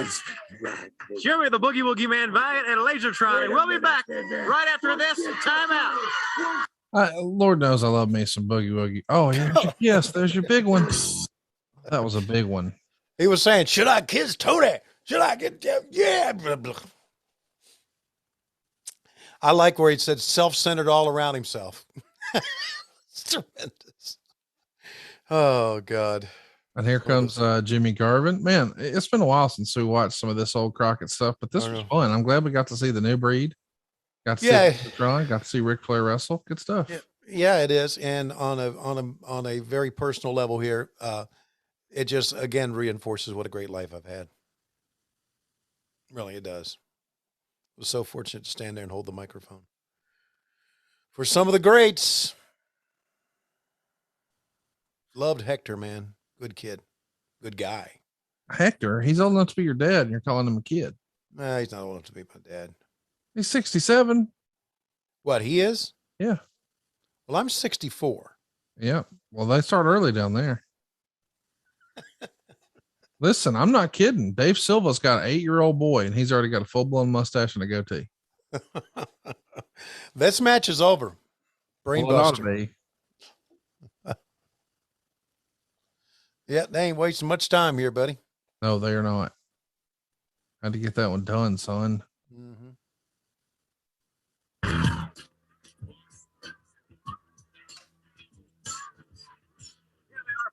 Jimmy, the Boogie Woogie Man, Valiant, and Lasertron. And we'll be back right after this timeout. Lord knows I love me some Boogie Woogie. Oh, yeah. Yes, there's your big one. That was a big one. He was saying, should I kiss Tony? Should I get, yeah. Blah, blah. I like where he said self-centered all around himself. It's tremendous. Oh, God. And here comes Jimmy Garvin. Man, it's been a while since we watched some of this old Crockett stuff, but this was fun. I'm glad we got to see the new breed. Got to see Ron, got to see Ric Flair wrestle. Good stuff. Yeah, it is. And on a very personal level here, it just again reinforces what a great life I've had. Really, it does. I was so fortunate to stand there and hold the microphone for some of the greats. Loved Hector, man. Good kid. Good guy. Hector, he's old enough to be your dad, and you're calling him a kid. Nah, he's not old enough to be my dad. He's 67. What, he is? Yeah. Well, I'm 64. Yeah. Well, they start early down there. Listen, I'm not kidding. Dave Silva's got an 8-year-old boy, and he's already got a full-blown mustache and a goatee. This match is over. Brain buster. Yeah, they ain't wasting much time here, buddy. No, they are not. Had to get that one done, son. Mm-hmm.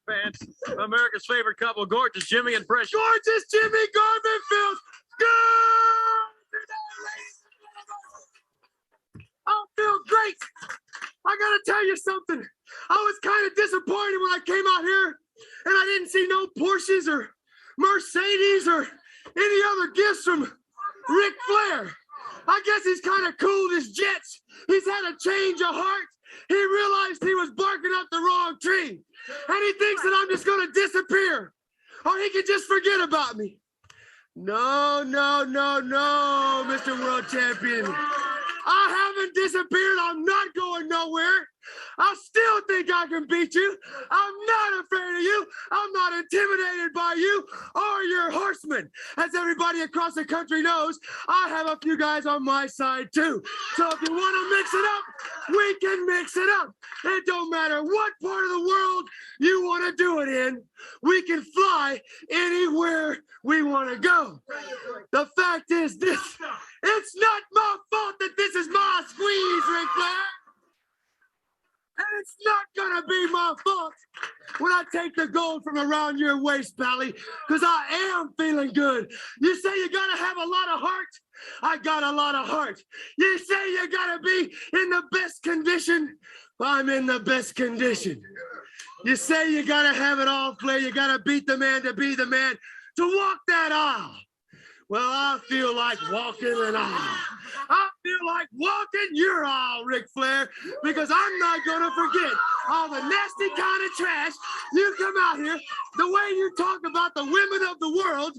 Fans, America's favorite couple, gorgeous Jimmy and Fresh. Gorgeous Jimmy Garvin feels good. I feel great. I gotta tell you something. I was kind of disappointed when I came out here and I didn't see no Porsches or Mercedes or any other gifts from Ric Flair. I guess he's kind of cool, this Jets. He's had a change of heart. He realized he was barking up the wrong tree. And he thinks that I'm just going to disappear. Or he can just forget about me. No, Mr. World Champion. I haven't disappeared. I'm not going nowhere. I still think I can beat you. I'm not afraid of you. I'm not intimidated by you or your horsemen. As everybody across the country knows, I have a few guys on my side too. So if you want to mix it up, we can mix it up. It don't matter what part of the world you want to do it in. We can fly anywhere we want to go. The fact is this, it's not my fault that this is my squeeze, Ric Flair. And it's not gonna be my fault when I take the gold from around your waist, Pally, because I am feeling good. You say you got to have a lot of heart? I got a lot of heart. You say you got to be in the best condition? I'm in the best condition. You say you got to have it all, Flair. You got to beat the man to be the man, to walk that aisle. Well, I feel like walking an aisle. I feel like walking your aisle, Ric Flair, because I'm not going to forget all the nasty kind of trash you come out here. The way you talk about the women of the world,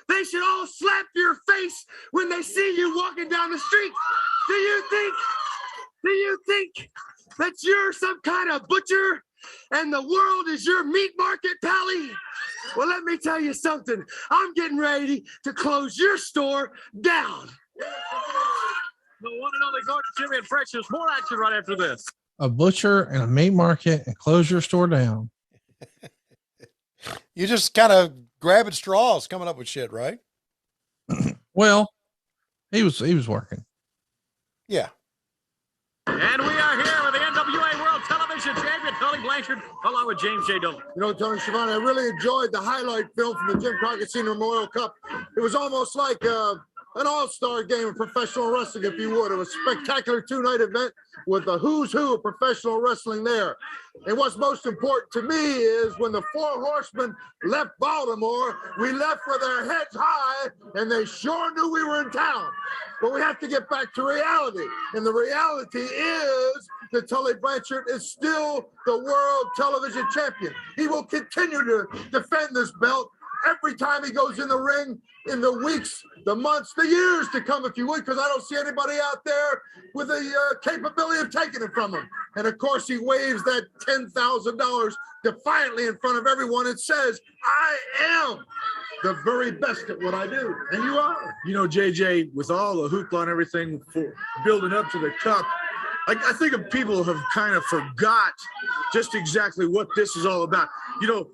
they should all slap your face when they see you walking down the street. Do you think that you're some kind of butcher and the world is your meat market, Pally? Well, let me tell you something. I'm getting ready to close your store down. The one and only Gordon, Jimmy, and Fresh. There's more action right after this. A butcher and a meat market and close your store down. You just kind of grabbing straws, coming up with shit, right? Well, he was working. Yeah. And we are here with the NWA World Television Champion, Tony Blanchard, along with James J. Dillon. You know, Tony Schiavone, I really enjoyed the highlight film from the Jim Crockett Senior Memorial Cup. It was almost like an all-star game of professional wrestling, if you would. It was a spectacular two-night event with the who's who of professional wrestling there. And what's most important to me is when the four horsemen left Baltimore, we left with our heads high, and they sure knew we were in town. But we have to get back to reality. And the reality is that Tully Blanchard is still the world television champion. He will continue to defend this belt every time he goes in the ring in the weeks, the months, the years to come, if you would, because I don't see anybody out there with the capability of taking it from him. And of course, he waves that $10,000 defiantly in front of everyone and says, I am the very best at what I do. And you are. You know, JJ, with all the hoopla and everything for building up to the cup, I think people have kind of forgot just exactly what this is all about. You know,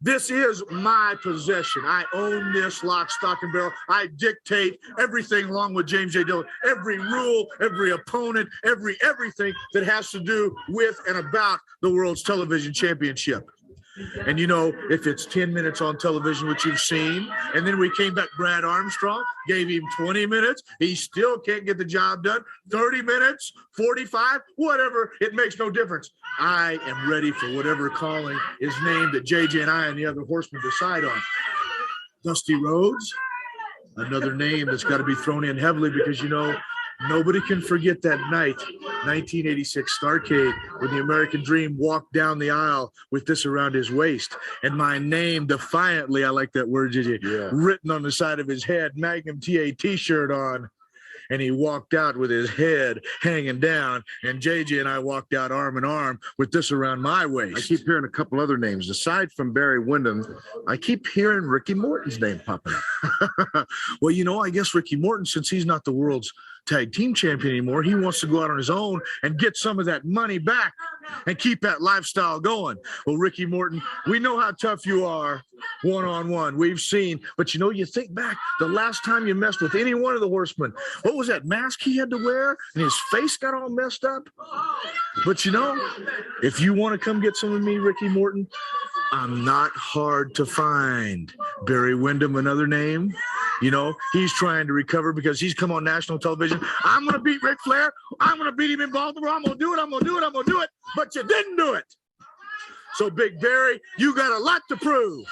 this is my possession. I own this lock, stock, and barrel. I dictate everything along with James J. Dillon. Every rule, every opponent, everything that has to do with and about the World's Television Championship. And, you know, if it's 10 minutes on television, which you've seen, and then we came back, Brad Armstrong, gave him 20 minutes. He still can't get the job done. 30 minutes, 45, whatever. It makes no difference. I am ready for whatever calling is named that JJ and I and the other horsemen decide on. Dusty Rhodes, another name that's got to be thrown in heavily because, you know, nobody can forget that night, 1986 Starrcade, when the American Dream walked down the aisle with this around his waist. And my name defiantly, I like that word, JJ, written on the side of his head, Magnum T.A. t-shirt on. And he walked out with his head hanging down. And JJ and I walked out arm in arm with this around my waist. I keep hearing a couple other names. Aside from Barry Windham, I keep hearing Ricky Morton's name popping up. Well, you know, I guess Ricky Morton, since he's not the world's tag team champion anymore, he wants to go out on his own and get some of that money back and keep that lifestyle going. Well, Ricky Morton, we know how tough you are one-on-one. We've seen, but you know, you think back the last time you messed with any one of the horsemen, what was that mask he had to wear and his face got all messed up? But you know, if you want to come get some of me, Ricky Morton, I'm not hard to find. Barry Windham, another name. You know, he's trying to recover because he's come on national television. I'm going to beat Ric Flair. I'm going to beat him in Baltimore. I'm going to do it. I'm going to do it. I'm going to do it. But you didn't do it. So, Big Barry, you got a lot to prove.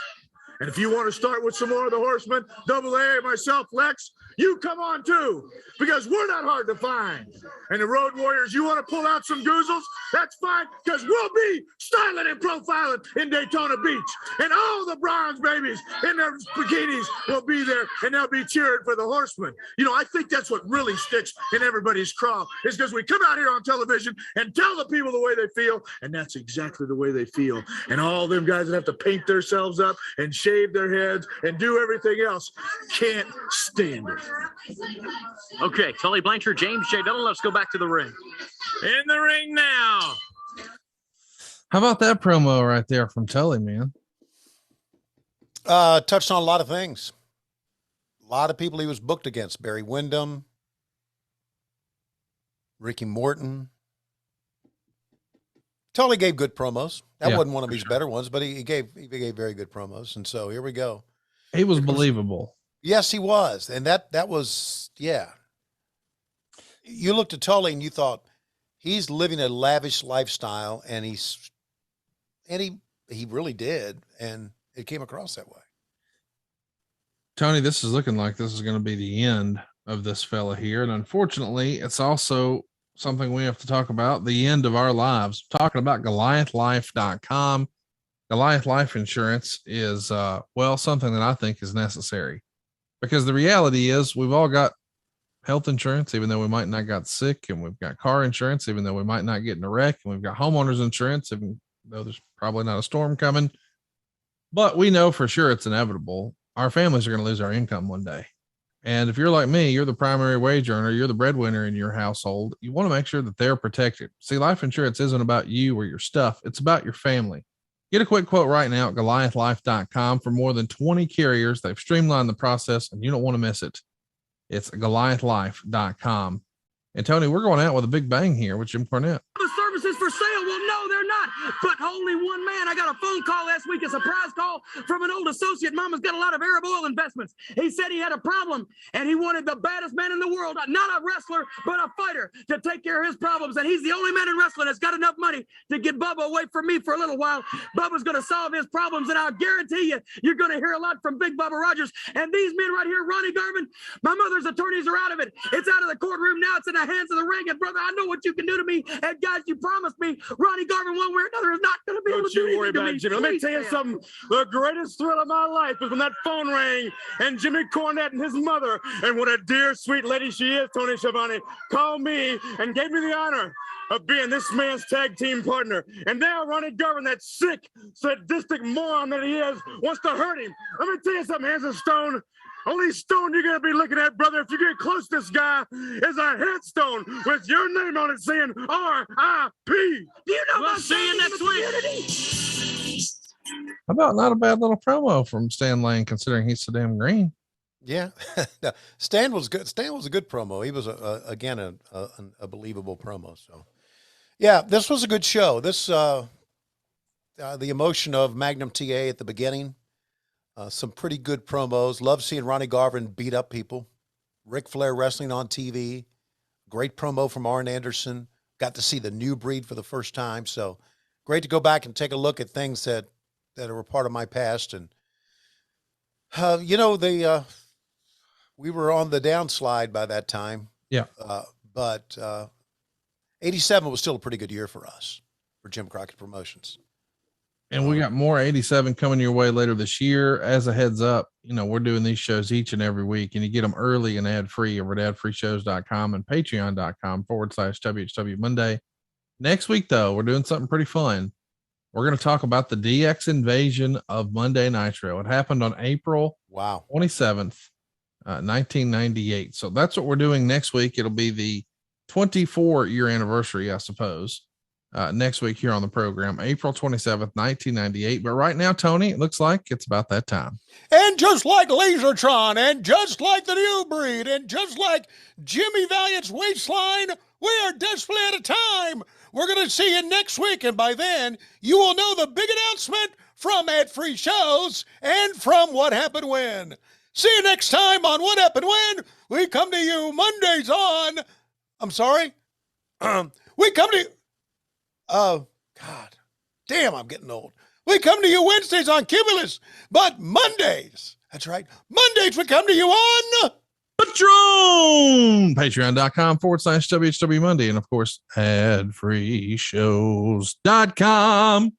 And if you want to start with some more of the horsemen, Double A, myself, Lex, you come on too, because we're not hard to find. And the Road Warriors, you want to pull out some goozles? That's fine, because we'll be styling and profiling in Daytona Beach. And all the bronze babies in their bikinis will be there, and they'll be cheering for the horsemen. You know, I think that's what really sticks in everybody's craw, is because we come out here on television and tell the people the way they feel, and that's exactly the way they feel. And all them guys that have to paint themselves up and shave their heads and do everything else can't stand it. Okay, Tully Blanchard, James J. Dillon, let's go back to the ring. In the ring now. How about that promo right there from Tully, man? Touched on a lot of things. A lot of people he was booked against. Barry Windham, Ricky Morton. Tully gave good promos. That Yeah, wasn't one of his better ones, but he gave very good promos. And so here we go. he was believable. Yes, he was. And that was, yeah. You looked at Tully and you thought he's living a lavish lifestyle, and he really did. And it came across that way. Tony, this is looking like this is going to be the end of this fella here. And unfortunately, it's also something we have to talk about, the end of our lives. Talking about GoliathLife.com. Goliath Life Insurance is, something that I think is necessary, because the reality is we've all got health insurance, even though we might not got sick, and we've got car insurance, even though we might not get in a wreck, and we've got homeowners insurance, even though there's probably not a storm coming, but we know for sure it's inevitable. Our families are going to lose our income one day. And if you're like me, you're the primary wage earner, you're the breadwinner in your household, you want to make sure that they're protected. See, life insurance isn't about you or your stuff. It's about your family. Get a quick quote right now at GoliathLife.com. For more than 20 carriers, they've streamlined the process, and you don't want to miss it. It's GoliathLife.com. And Tony, we're going out with a big bang here with Jim Cornette. The services for sale? Well, no, they're not. But only one man. I got a phone call last week, a surprise call from an old associate. Mama's got a lot of Arab oil investments. He said he had a problem, and he wanted the baddest man in the world, not a wrestler, but a fighter, to take care of his problems. And he's the only man in wrestling that's got enough money to get Bubba away from me for a little while. Bubba's going to solve his problems, and I'll guarantee you're going to hear a lot from Big Bubba Rogers. And these men right here, Ronnie Garvin, my mother's attorneys are out of it. It's out of the courtroom now. It's in the hands of the ring. And brother, I know what you can do to me. And guys, you promised me Ronnie Garvin, one way or another, is not going to be able to do anything to me. Jimmy. Let me tell you something. The greatest thrill of my life was when that phone rang and Jimmy Cornette and his mother, and what a dear, sweet lady she is, Tony Schiavone, called me and gave me the honor of being this man's tag team partner. And now Ronnie Garvin, that sick, sadistic moron that he is, wants to hurt him. Let me tell you something, Hands of Stone. Only stone you're going to be looking at, brother, if you get close to this guy, is a headstone with your name on it saying R.I.P. Do you know We'll about see you next week. How about not a bad little promo from Stan Lane, considering he's so damn green? Yeah. No, Stan was good. Stan was a good promo. He was, again, a believable promo. So, yeah, this was a good show. This, the emotion of Magnum T.A. at the beginning. Some pretty good promos. Love seeing Ronnie Garvin beat up people. Ric Flair wrestling on TV. Great promo from Arn Anderson. Got to see the new breed for the first time. So great to go back and take a look at things that were part of my past. And, we were on the downslide by that time. Yeah. But 87 was still a pretty good year for us, for Jim Crockett Promotions. And we got more 87 coming your way later this year. As a heads up, we're doing these shows each and every week, and you get them early and ad-free over at adfreeshows.com and patreon.com/WHW Monday. Next week, though, we're doing something pretty fun. We're going to talk about the DX invasion of Monday Nitro. It happened on April 27th, 1998. So that's what we're doing next week. It'll be the 24-year anniversary, I suppose. Next week here on the program, April 27th, 1998. But right now, Tony, it looks like it's about that time. And just like Lasertron, and just like the new breed, and just like Jimmy Valiant's waistline, we are desperately out of time. We're going to see you next week, and by then, you will know the big announcement from Ad Free Shows and from What Happened When. See you next time on What Happened When. We come to you Mondays on... I'm sorry? We come to you... Oh, God. Damn, I'm getting old. We come to you Wednesdays on Cumulus, but Mondays, that's right, Mondays we come to you on... Patreon! Patreon.com/WHW Monday. And, of course, adfreeshows.com.